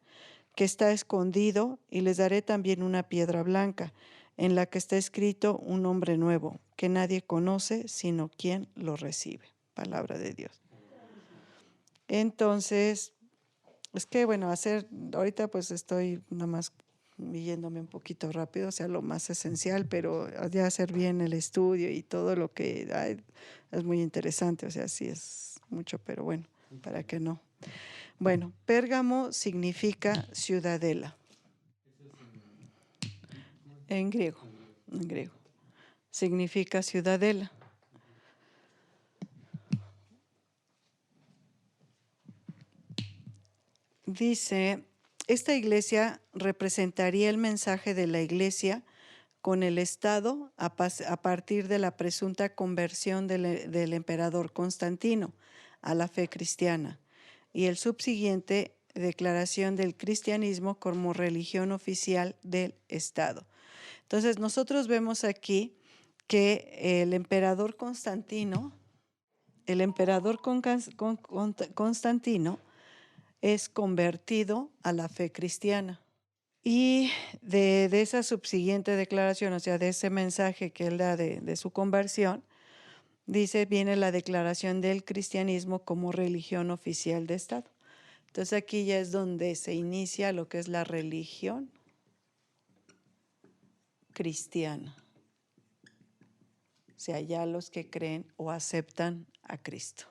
que está escondido, y les daré también una piedra blanca, en la que está escrito un nombre nuevo, que nadie conoce sino quien lo recibe. Palabra de Dios. Entonces, es que bueno, ahorita pues estoy nada más yéndome un poquito rápido, o sea, lo más esencial, pero ya hacer bien el estudio y todo lo que hay es muy interesante, o sea, sí es mucho, pero bueno, para que no. Bueno, Pérgamo significa ciudadela. En griego. Significa ciudadela. Dice, esta iglesia representaría el mensaje de la iglesia con el Estado a partir de la presunta conversión del emperador Constantino a la fe cristiana y el subsiguiente declaración del cristianismo como religión oficial del Estado. Entonces nosotros vemos aquí que el emperador Constantino es convertido a la fe cristiana. Y de esa subsiguiente declaración, o sea, de ese mensaje que él da de su conversión, viene la declaración del cristianismo como religión oficial de Estado. Entonces aquí ya es donde se inicia lo que es la religión cristiana. O sea, ya los que creen o aceptan a Cristo.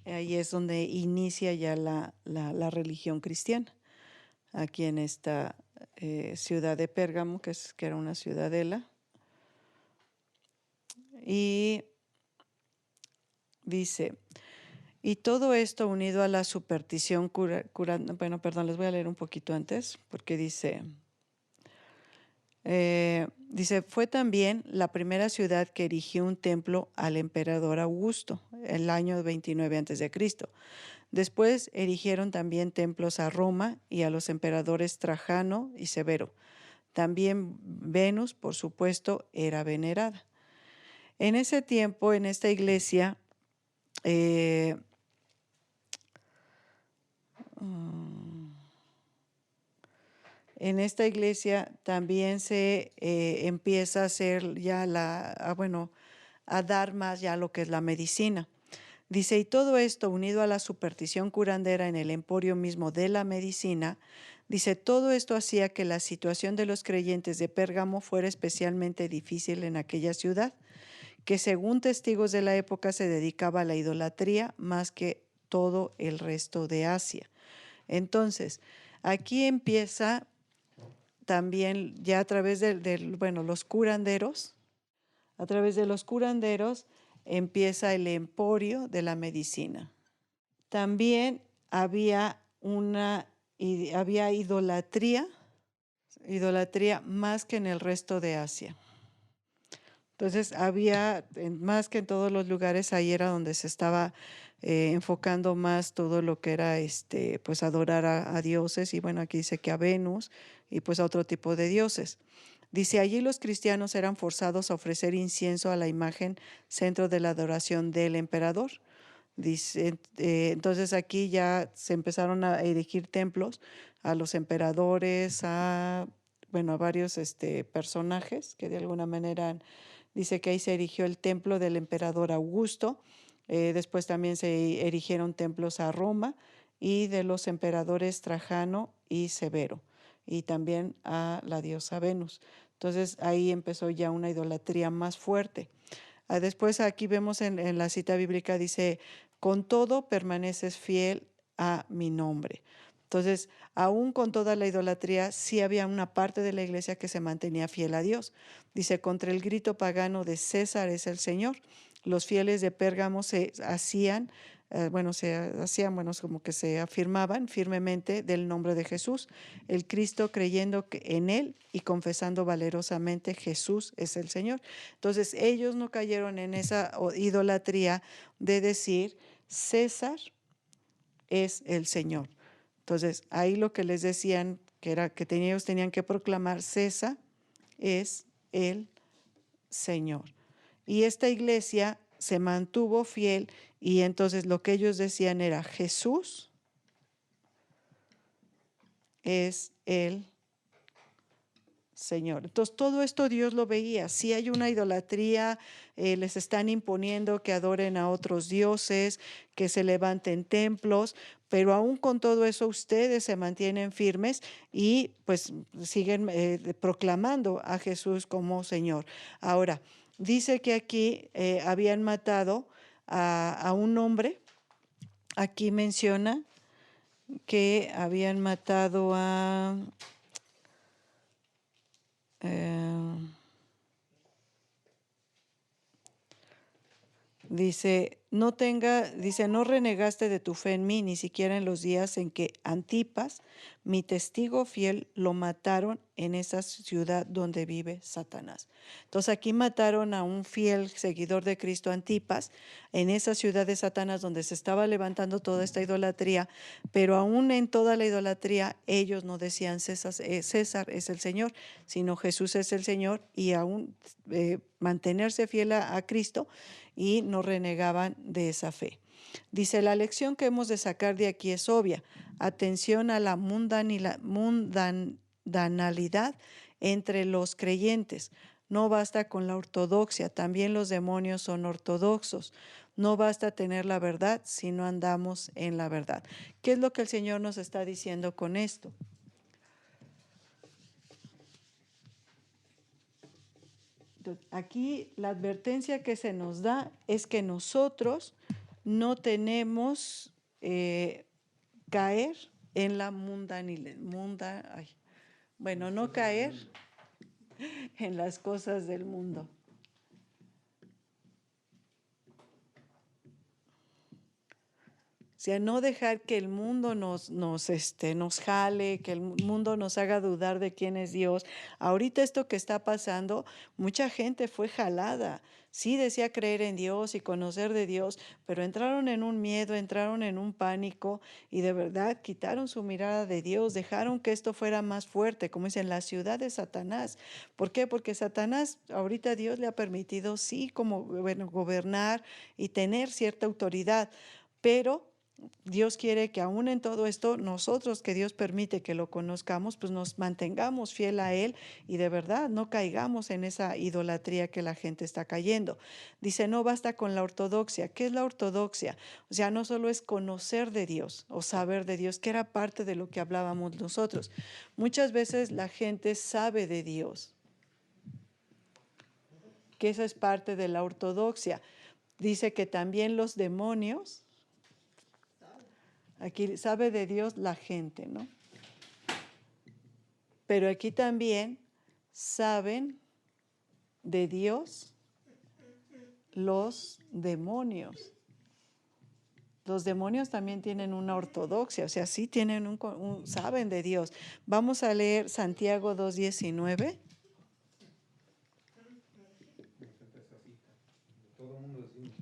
Ahí es donde inicia ya la religión cristiana. Aquí en esta ciudad de Pérgamo, que era una ciudadela. Y dice, y todo esto unido a la superstición les voy a leer un poquito antes, porque dice, fue también la primera ciudad que erigió un templo al emperador Augusto, el año 29 a.C. Después erigieron también templos a Roma y a los emperadores Trajano y Severo. También Venus, por supuesto, era venerada. En ese tiempo, en esta iglesia, también se empieza a hacer ya a dar más ya lo que es la medicina. Dice, y todo esto unido a la superstición curandera en el emporio mismo de la medicina, dice, todo esto hacía que la situación de los creyentes de Pérgamo fuera especialmente difícil en aquella ciudad, que según testigos de la época se dedicaba a la idolatría más que todo el resto de Asia. Entonces, aquí empieza también ya a través los curanderos, a través de los curanderos empieza el emporio de la medicina. También había idolatría más que en el resto de Asia. Entonces había, más que en todos los lugares, ahí era donde se estaba enfocando más todo lo que era pues adorar a dioses, y bueno, aquí dice que a Venus y pues a otro tipo de dioses. Dice, allí los cristianos eran forzados a ofrecer incienso a la imagen centro de la adoración del emperador. Dice, entonces aquí ya se empezaron a erigir templos a los emperadores, a varios personajes que de alguna manera, dice que ahí se erigió el templo del emperador Augusto. Después también se erigieron templos a Roma y de los emperadores Trajano y Severo, y también a la diosa Venus. Entonces ahí empezó ya una idolatría más fuerte. Después aquí vemos en la cita bíblica, dice, con todo permaneces fiel a mi nombre. Entonces, aún con toda la idolatría, sí había una parte de la iglesia que se mantenía fiel a Dios. Dice, contra el grito pagano de César es el Señor. Los fieles de Pérgamo se hacían, como que se afirmaban firmemente del nombre de Jesús, el Cristo, creyendo en Él y confesando valerosamente Jesús es el Señor. Entonces, ellos no cayeron en esa idolatría de decir César es el Señor. Entonces, ahí lo que les decían que era que ellos tenían que proclamar César es el Señor. Y esta iglesia se mantuvo fiel, y entonces lo que ellos decían era Jesús es el Señor. Entonces todo esto Dios lo veía. Si hay una idolatría, les están imponiendo que adoren a otros dioses, que se levanten templos, pero aún con todo eso ustedes se mantienen firmes y pues siguen proclamando a Jesús como Señor. Ahora, dice que aquí habían matado a un hombre. Aquí menciona que habían matado a... Dice, no renegaste de tu fe en mí, ni siquiera en los días en que Antipas, mi testigo fiel, lo mataron en esa ciudad donde vive Satanás. Entonces aquí mataron a un fiel seguidor de Cristo, Antipas, en esa ciudad de Satanás donde se estaba levantando toda esta idolatría, pero aún en toda la idolatría ellos no decían César es el Señor, sino Jesús es el Señor, y aún mantenerse fiel a Cristo, y no renegaban de esa fe. Dice, la lección que hemos de sacar de aquí es obvia. Atención a la mundanalidad entre los creyentes. No basta con la ortodoxia, también los demonios son ortodoxos. No basta tener la verdad si no andamos en la verdad. ¿Qué es lo que el Señor nos está diciendo con esto? Aquí la advertencia que se nos da es que nosotros no tenemos caer en la no caer en las cosas del mundo. O sea, no dejar que el mundo nos jale, que el mundo nos haga dudar de quién es Dios. Ahorita esto que está pasando, mucha gente fue jalada. Sí decía creer en Dios y conocer de Dios, pero entraron en un miedo, entraron en un pánico y de verdad quitaron su mirada de Dios, dejaron que esto fuera más fuerte, como dicen, la ciudad de Satanás. ¿Por qué? Porque Satanás, ahorita Dios le ha permitido, sí, como gobernar y tener cierta autoridad, pero Dios quiere que aún en todo esto, nosotros que Dios permite que lo conozcamos, pues nos mantengamos fiel a Él y de verdad no caigamos en esa idolatría que la gente está cayendo. Dice, no basta con la ortodoxia. ¿Qué es la ortodoxia? O sea, no solo es conocer de Dios o saber de Dios, que era parte de lo que hablábamos nosotros. Muchas veces la gente sabe de Dios, que eso es parte de la ortodoxia. Dice que también los demonios, aquí sabe de Dios la gente, ¿no? Pero aquí también saben de Dios los demonios. Los demonios también tienen una ortodoxia, o sea, sí tienen saben de Dios. Vamos a leer Santiago 2:19. Todo el mundo decimos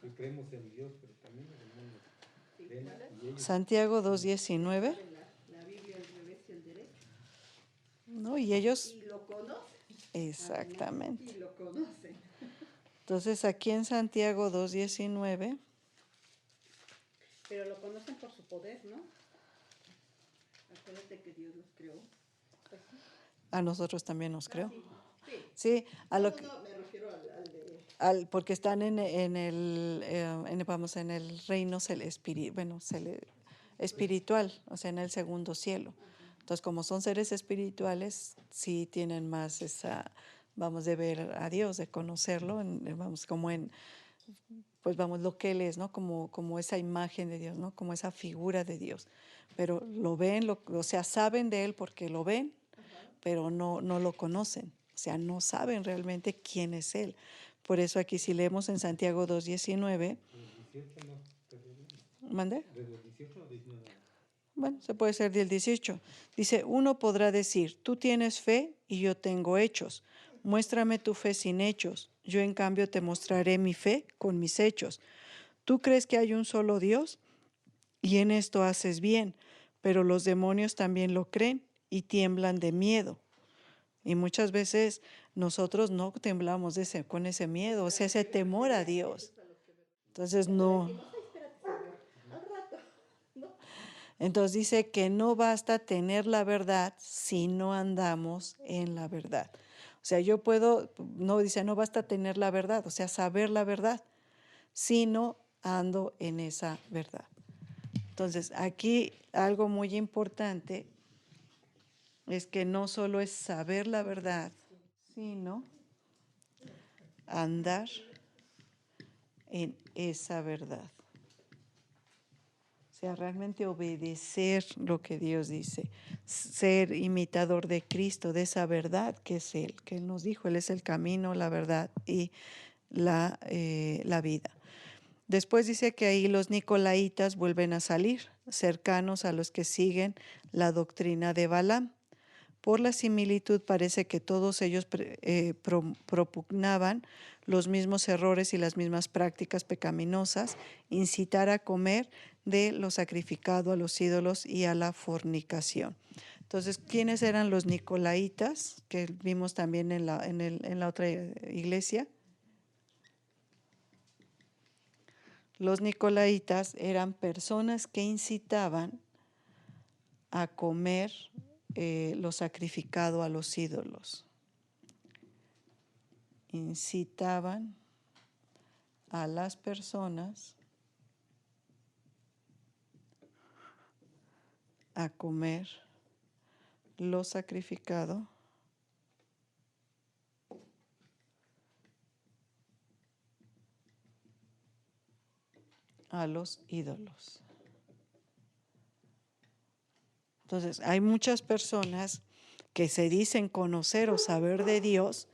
que creemos en Dios, pero también los demonios creen y ellos. Santiago 2:19. La Biblia al revés y al derecho. No, y ellos. Y lo conocen. Exactamente. Y lo conocen. Entonces aquí en Santiago 2:19. Pero lo conocen por su poder, ¿no? Acuérdate que Dios los creó. Pues sí. A nosotros también nos creó. Sí, a lo que. No, me refiero al de. Porque están en el reino espiritual, o sea, en el segundo cielo. Entonces, como son seres espirituales, sí tienen más de ver a Dios, de conocerlo, lo que Él es, ¿no? Como esa imagen de Dios, ¿no? Como esa figura de Dios. Pero lo ven, o sea, saben de Él porque lo ven, pero no lo conocen. O sea, no saben realmente quién es Él. Por eso aquí si leemos en Santiago 2:19. ¿Mande? ¿Desde el 18 o 19? Bueno, se puede ser del 18. Dice, uno podrá decir, tú tienes fe y yo tengo hechos. Muéstrame tu fe sin hechos. Yo en cambio te mostraré mi fe con mis hechos. Tú crees que hay un solo Dios y en esto haces bien, pero los demonios también lo creen y tiemblan de miedo. Y muchas veces nosotros no temblamos con ese miedo, o sea, ese temor a Dios. Entonces no. Entonces dice que no basta tener la verdad si no andamos en la verdad. O sea, no basta tener la verdad, o sea, saber la verdad, sino ando en esa verdad. Entonces, aquí algo muy importante es que no solo es saber la verdad, sino andar en esa verdad. O sea, realmente obedecer lo que Dios dice, ser imitador de Cristo, de esa verdad que es Él, que Él nos dijo, Él es el camino, la verdad y la vida. Después dice que ahí los nicolaitas vuelven a salir, cercanos a los que siguen la doctrina de Balaam. Por la similitud parece que todos ellos propugnaban los mismos errores y las mismas prácticas pecaminosas, incitar a comer de lo sacrificado a los ídolos y a la fornicación. Entonces, ¿quiénes eran los nicolaitas? Que vimos también en la otra iglesia. Los nicolaitas eran personas que incitaban a comer lo sacrificado a los ídolos. Incitaban a las personas a comer lo sacrificado a los ídolos. Entonces, hay muchas personas que se dicen conocer o saber de Dios,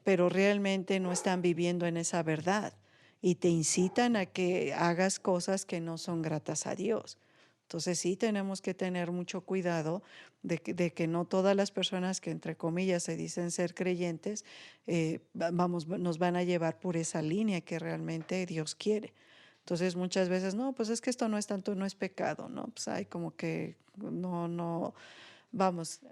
pero realmente no están viviendo en esa verdad y te incitan a que hagas cosas que no son gratas a Dios. Entonces sí tenemos que tener mucho cuidado de que no todas las personas que entre comillas se dicen ser creyentes, nos van a llevar por esa línea que realmente Dios quiere. Entonces muchas veces, no, pues es que esto no es tanto, no es pecado, ¿no? Pues hay como que no, vamos,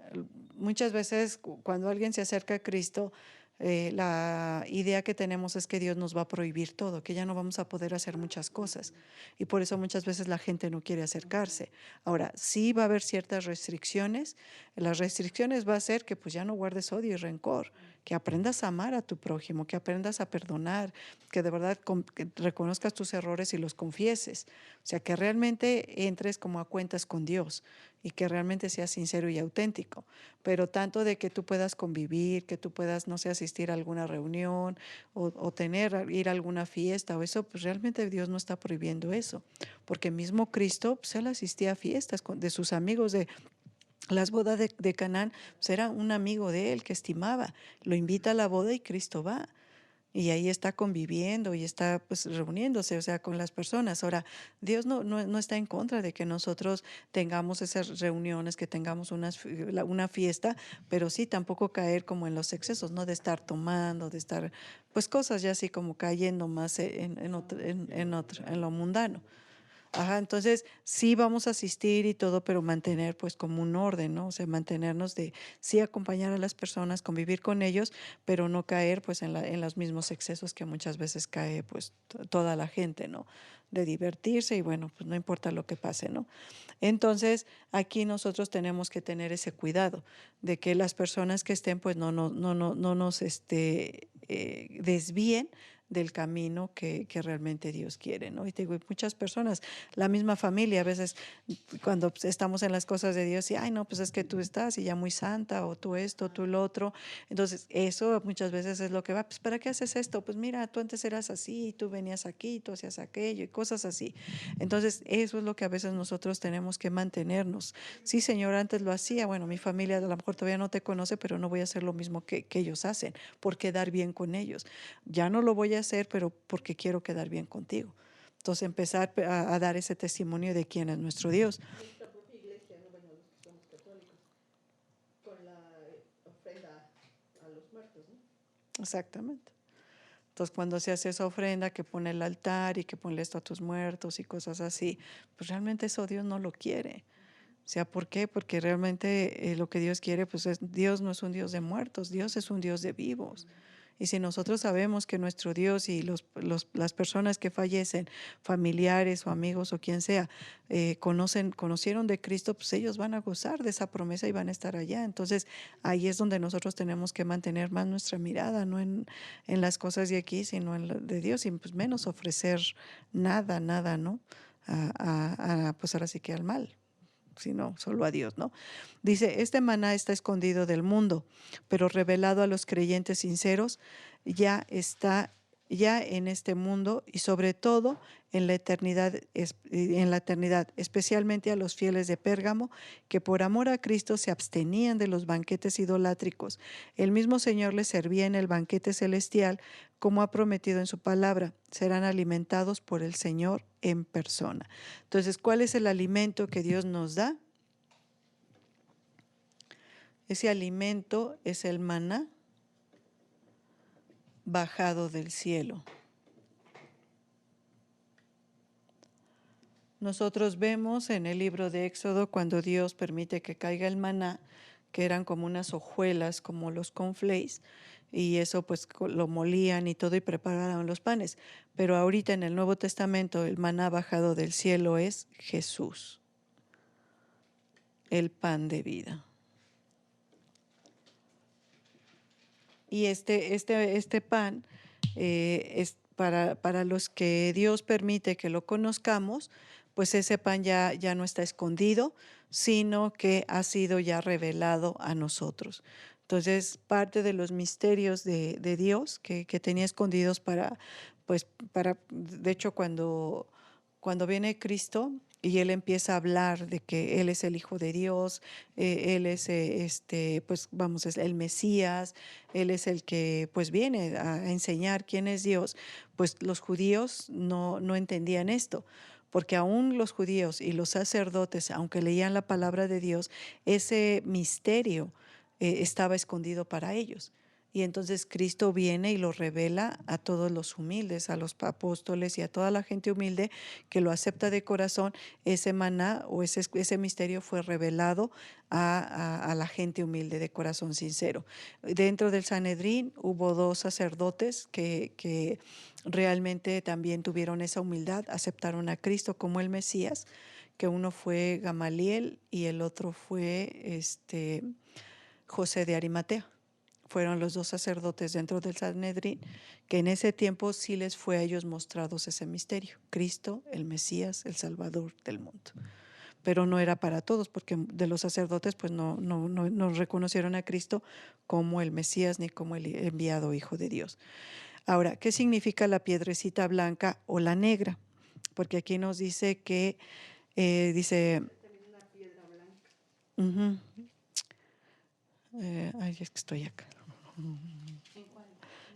muchas veces cuando alguien se acerca a Cristo, la idea que tenemos es que Dios nos va a prohibir todo, que ya no vamos a poder hacer muchas cosas. Y por eso muchas veces la gente no quiere acercarse. Ahora, sí va a haber ciertas restricciones. Las restricciones va a ser que pues ya no guardes odio y rencor, que aprendas a amar a tu prójimo, que aprendas a perdonar, que de verdad que reconozcas tus errores y los confieses. O sea, que realmente entres como a cuentas con Dios y que realmente seas sincero y auténtico. Pero tanto de que tú puedas convivir, que tú puedas, no sé, asistir a alguna reunión o ir a alguna fiesta o eso, pues realmente Dios no está prohibiendo eso. Porque mismo Cristo, pues él asistía a fiestas de sus amigos de las bodas de Canaán, pues era un amigo de él que estimaba. Lo invita a la boda y Cristo va. Y ahí está conviviendo y está pues reuniéndose, o sea, con las personas. Ahora, Dios no está en contra de que nosotros tengamos esas reuniones, que tengamos una fiesta, pero sí tampoco caer como en los excesos, ¿no? De estar tomando, de estar, pues cosas ya así como cayendo más en lo mundano. Ajá, entonces sí vamos a asistir y todo, pero mantener pues como un orden, ¿no? O sea, mantenernos de sí acompañar a las personas, convivir con ellos, pero no caer pues en los mismos excesos que muchas veces cae pues toda la gente, ¿no? De divertirse y bueno, pues no importa lo que pase, ¿no? Entonces, aquí nosotros tenemos que tener ese cuidado de que las personas que estén pues no nos desvíen del camino que realmente Dios quiere, ¿no? Y te digo, muchas personas, la misma familia, a veces cuando estamos en las cosas de Dios y, ay, no, pues es que tú estás y ya muy santa, o tú esto, tú lo otro. Entonces, eso muchas veces es lo que va, pues, ¿para qué haces esto? Pues mira, tú antes eras así, tú venías aquí, tú hacías aquello y cosas así. Entonces, eso es lo que a veces nosotros tenemos que mantenernos. Sí, Señor, antes lo hacía, bueno, mi familia a lo mejor todavía no te conoce, pero no voy a hacer lo mismo que ellos hacen, por quedar bien con ellos. Ya no lo voy a hacer, pero porque quiero quedar bien contigo. Entonces empezar a dar ese testimonio de quién es nuestro Dios. Nuestra propia iglesia, ¿no? Bueno, los que somos católicos, con la ofrenda a los muertos, ¿no? Exactamente. Entonces cuando se hace esa ofrenda que pone el altar y que pone esto a tus muertos y cosas así, pues realmente eso Dios no lo quiere. O sea, ¿por qué? Porque realmente lo que Dios quiere, pues Dios no es un Dios de muertos, Dios es un Dios de vivos. Y si nosotros sabemos que nuestro Dios y las personas que fallecen, familiares o amigos o quien sea, conocieron de Cristo, pues ellos van a gozar de esa promesa y van a estar allá. Entonces ahí es donde nosotros tenemos que mantener más nuestra mirada, no en las cosas de aquí, sino en la de Dios y pues menos ofrecer nada, ¿no? Pues ahora sí que al mal, sino solo a Dios, ¿no? Dice, este maná está escondido del mundo, pero revelado a los creyentes sinceros ya está ya en este mundo y sobre todo en la eternidad, especialmente a los fieles de Pérgamo, que por amor a Cristo se abstenían de los banquetes idolátricos. El mismo Señor les servía en el banquete celestial, como ha prometido en su palabra. Serán alimentados por el Señor en persona. Entonces, ¿cuál es el alimento que Dios nos da? Ese alimento es el maná bajado del cielo. Nosotros vemos en el libro de Éxodo cuando Dios permite que caiga el maná, que eran como unas hojuelas, como los cornflakes, y eso pues lo molían y todo y preparaban los panes. Pero ahorita en el Nuevo Testamento el maná bajado del cielo es Jesús, el pan de vida. Y este pan es para los que Dios permite que lo conozcamos, pues ese pan ya no está escondido, sino que ha sido ya revelado a nosotros. Entonces, parte de los misterios de Dios que tenía escondidos de hecho, cuando viene Cristo y Él empieza a hablar de que Él es el Hijo de Dios, Él es es el Mesías, Él es el que pues viene a enseñar quién es Dios, pues los judíos no entendían esto, porque aún los judíos y los sacerdotes, aunque leían la palabra de Dios, ese misterio estaba escondido para ellos. Y entonces Cristo viene y lo revela a todos los humildes, a los apóstoles y a toda la gente humilde que lo acepta de corazón. Ese maná o ese misterio fue revelado a la gente humilde de corazón sincero. Dentro del Sanedrín hubo 2 sacerdotes que realmente también tuvieron esa humildad, aceptaron a Cristo como el Mesías, que uno fue Gamaliel y el otro fue José de Arimatea. Fueron los 2 sacerdotes dentro del Sanedrín, que en ese tiempo sí les fue a ellos mostrados ese misterio, Cristo, el Mesías, el Salvador del mundo. Pero no era para todos, porque de los sacerdotes pues no reconocieron a Cristo como el Mesías ni como el enviado Hijo de Dios. Ahora, ¿qué significa la piedrecita blanca o la negra? Porque aquí nos dice que, dice... También una piedra blanca. Es que estoy acá. ¿En cuál?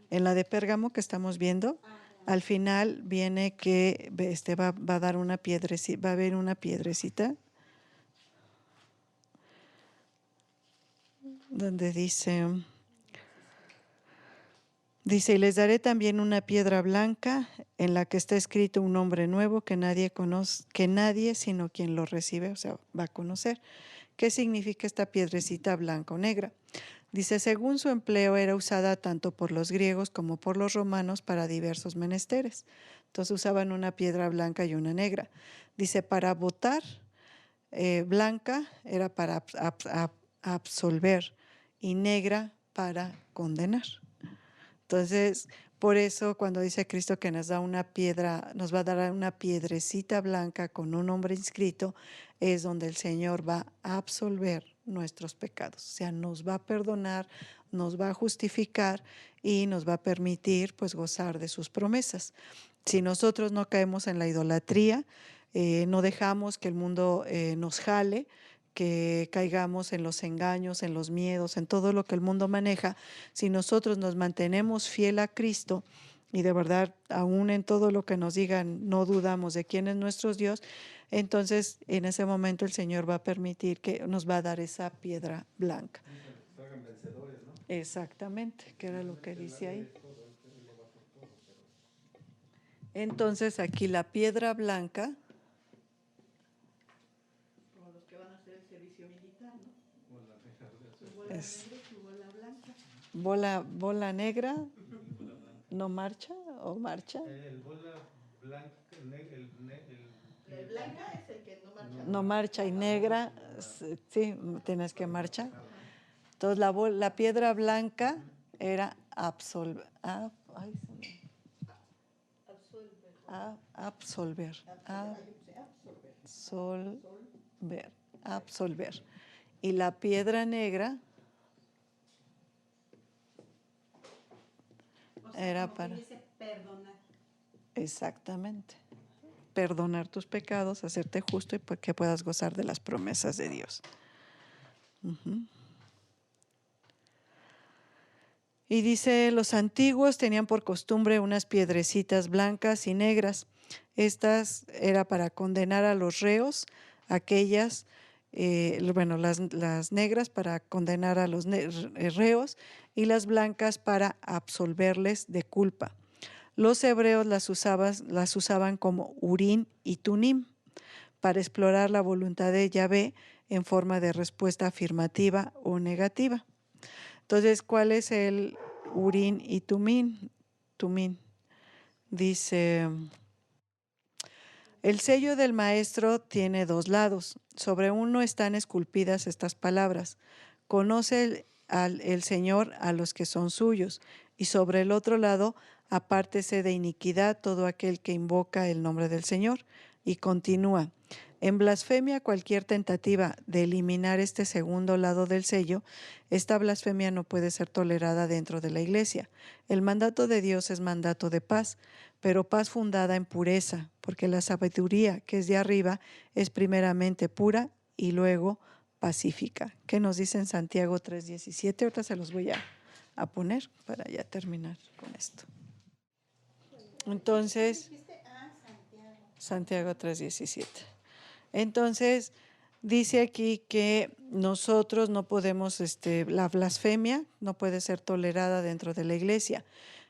En la de Pérgamo que estamos viendo, al final viene que va a dar una piedrecita, va a haber una piedrecita donde dice, y les daré también una piedra blanca en la que está escrito un nombre nuevo que nadie conoce, que nadie sino quien lo recibe, o sea, va a conocer. ¿Qué significa esta piedrecita blanca o negra? Dice, según su empleo era usada tanto por los griegos como por los romanos para diversos menesteres. Entonces usaban una piedra blanca y una negra. Dice, para votar, blanca era para absolver y negra para condenar. Entonces, por eso cuando dice Cristo que nos da una piedra, nos va a dar una piedrecita blanca con un nombre inscrito, es donde el Señor va a absolver nuestros pecados. O sea, nos va a perdonar, nos va a justificar y nos va a permitir pues gozar de sus promesas. Si nosotros no caemos en la idolatría, no dejamos que el mundo nos jale, que caigamos en los engaños, en los miedos, en todo lo que el mundo maneja, si nosotros nos mantenemos fiel a Cristo y de verdad aún en todo lo que nos digan no dudamos de quién es nuestro Dios, entonces en ese momento el Señor va a permitir que nos va a dar esa piedra blanca. Se hagan vencedores, ¿no? Exactamente, que era lo que dice ahí. Entonces aquí la piedra blanca, Como los que van a hacer el servicio militar, ¿no? Su bola es negra y su bola blanca. bola negra, ¿no marcha o marcha? El bola blanca, El blanca es el que no marcha. No marcha y negra, sí, tienes que marchar. Entonces la piedra blanca era absolver. Y la piedra negra era para... Dice perdonar. Exactamente. Perdonar tus pecados, hacerte justo y que puedas gozar de las promesas de Dios. Uh-huh. Y dice, los antiguos tenían por costumbre unas piedrecitas blancas y negras. Estas era para condenar a los reos, aquellas, las negras para condenar a los reos y las blancas para absolverles de culpa. Los hebreos las usaban como Urim y Tumim para explorar la voluntad de Yahvé en forma de respuesta afirmativa o negativa. Entonces, ¿cuál es el Urim y Tumim? Dice, el sello del maestro tiene 2 lados. Sobre uno están esculpidas estas palabras: conoce el Señor a los que son suyos. Y sobre el otro lado, apártese de iniquidad todo aquel que invoca el nombre del Señor. Y continúa. En blasfemia, cualquier tentativa de eliminar este segundo lado del sello, esta blasfemia no puede ser tolerada dentro de la iglesia. El mandato de Dios es mandato de paz, pero paz fundada en pureza, porque la sabiduría que es de arriba es primeramente pura y luego pacífica. ¿Qué nos dice en Santiago 3:17? Ahorita se los voy a poner para ya terminar con esto. Entonces, Santiago 3:17. Entonces, dice aquí que nosotros no podemos, la blasfemia no puede ser tolerada dentro de la iglesia.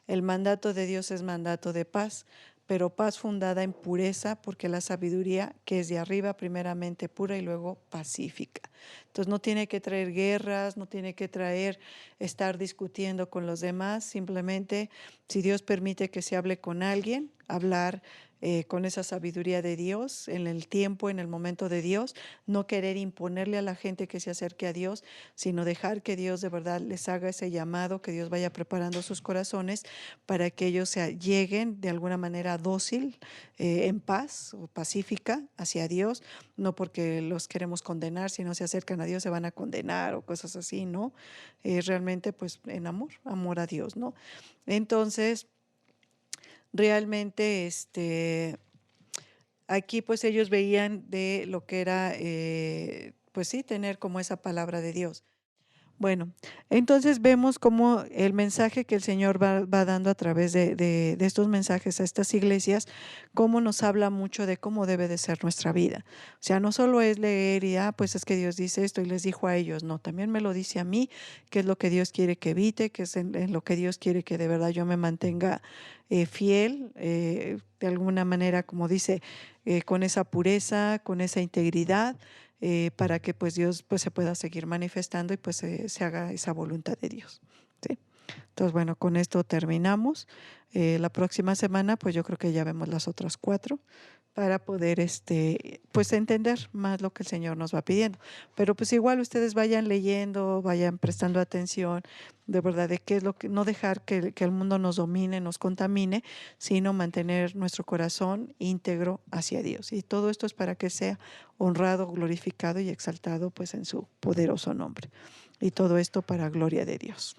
El mandato de Dios es mandato de paz, pero paz fundada en pureza, porque la sabiduría que es de arriba, primeramente pura y luego pacífica. Entonces no tiene que traer guerras, no tiene que traer estar discutiendo con los demás, simplemente si Dios permite que se hable con alguien, hablar con esa sabiduría de Dios, en el tiempo, en el momento de Dios, no querer imponerle a la gente que se acerque a Dios, sino dejar que Dios de verdad les haga ese llamado, que Dios vaya preparando sus corazones para que ellos lleguen de alguna manera dócil, en paz o pacífica hacia Dios, no porque los queremos condenar, si no se acercan a Dios se van a condenar o cosas así, ¿no? Realmente pues en amor a Dios, ¿no? Entonces, realmente aquí pues ellos veían de lo que era, pues sí, tener como esa palabra de Dios. Bueno, entonces vemos cómo el mensaje que el Señor va dando a través de estos mensajes a estas iglesias, cómo nos habla mucho de cómo debe de ser nuestra vida. O sea, no solo es leer y, pues es que Dios dice esto y les dijo a ellos, no, también me lo dice a mí, qué es lo que Dios quiere que evite, qué es en lo que Dios quiere que de verdad yo me mantenga fiel, de alguna manera, como dice, con esa pureza, con esa integridad, para que pues Dios pues se pueda seguir manifestando y pues se haga esa voluntad de Dios, ¿sí? Entonces, bueno, con esto terminamos. La próxima semana pues yo creo que ya vemos las otras 4 para poder pues entender más lo que el Señor nos va pidiendo. Pero pues igual ustedes vayan leyendo, vayan prestando atención de verdad de qué es lo que, no dejar que el mundo nos domine, nos contamine, sino mantener nuestro corazón íntegro hacia Dios. Y todo esto es para que sea honrado, glorificado y exaltado pues en su poderoso nombre. Y todo esto para gloria de Dios.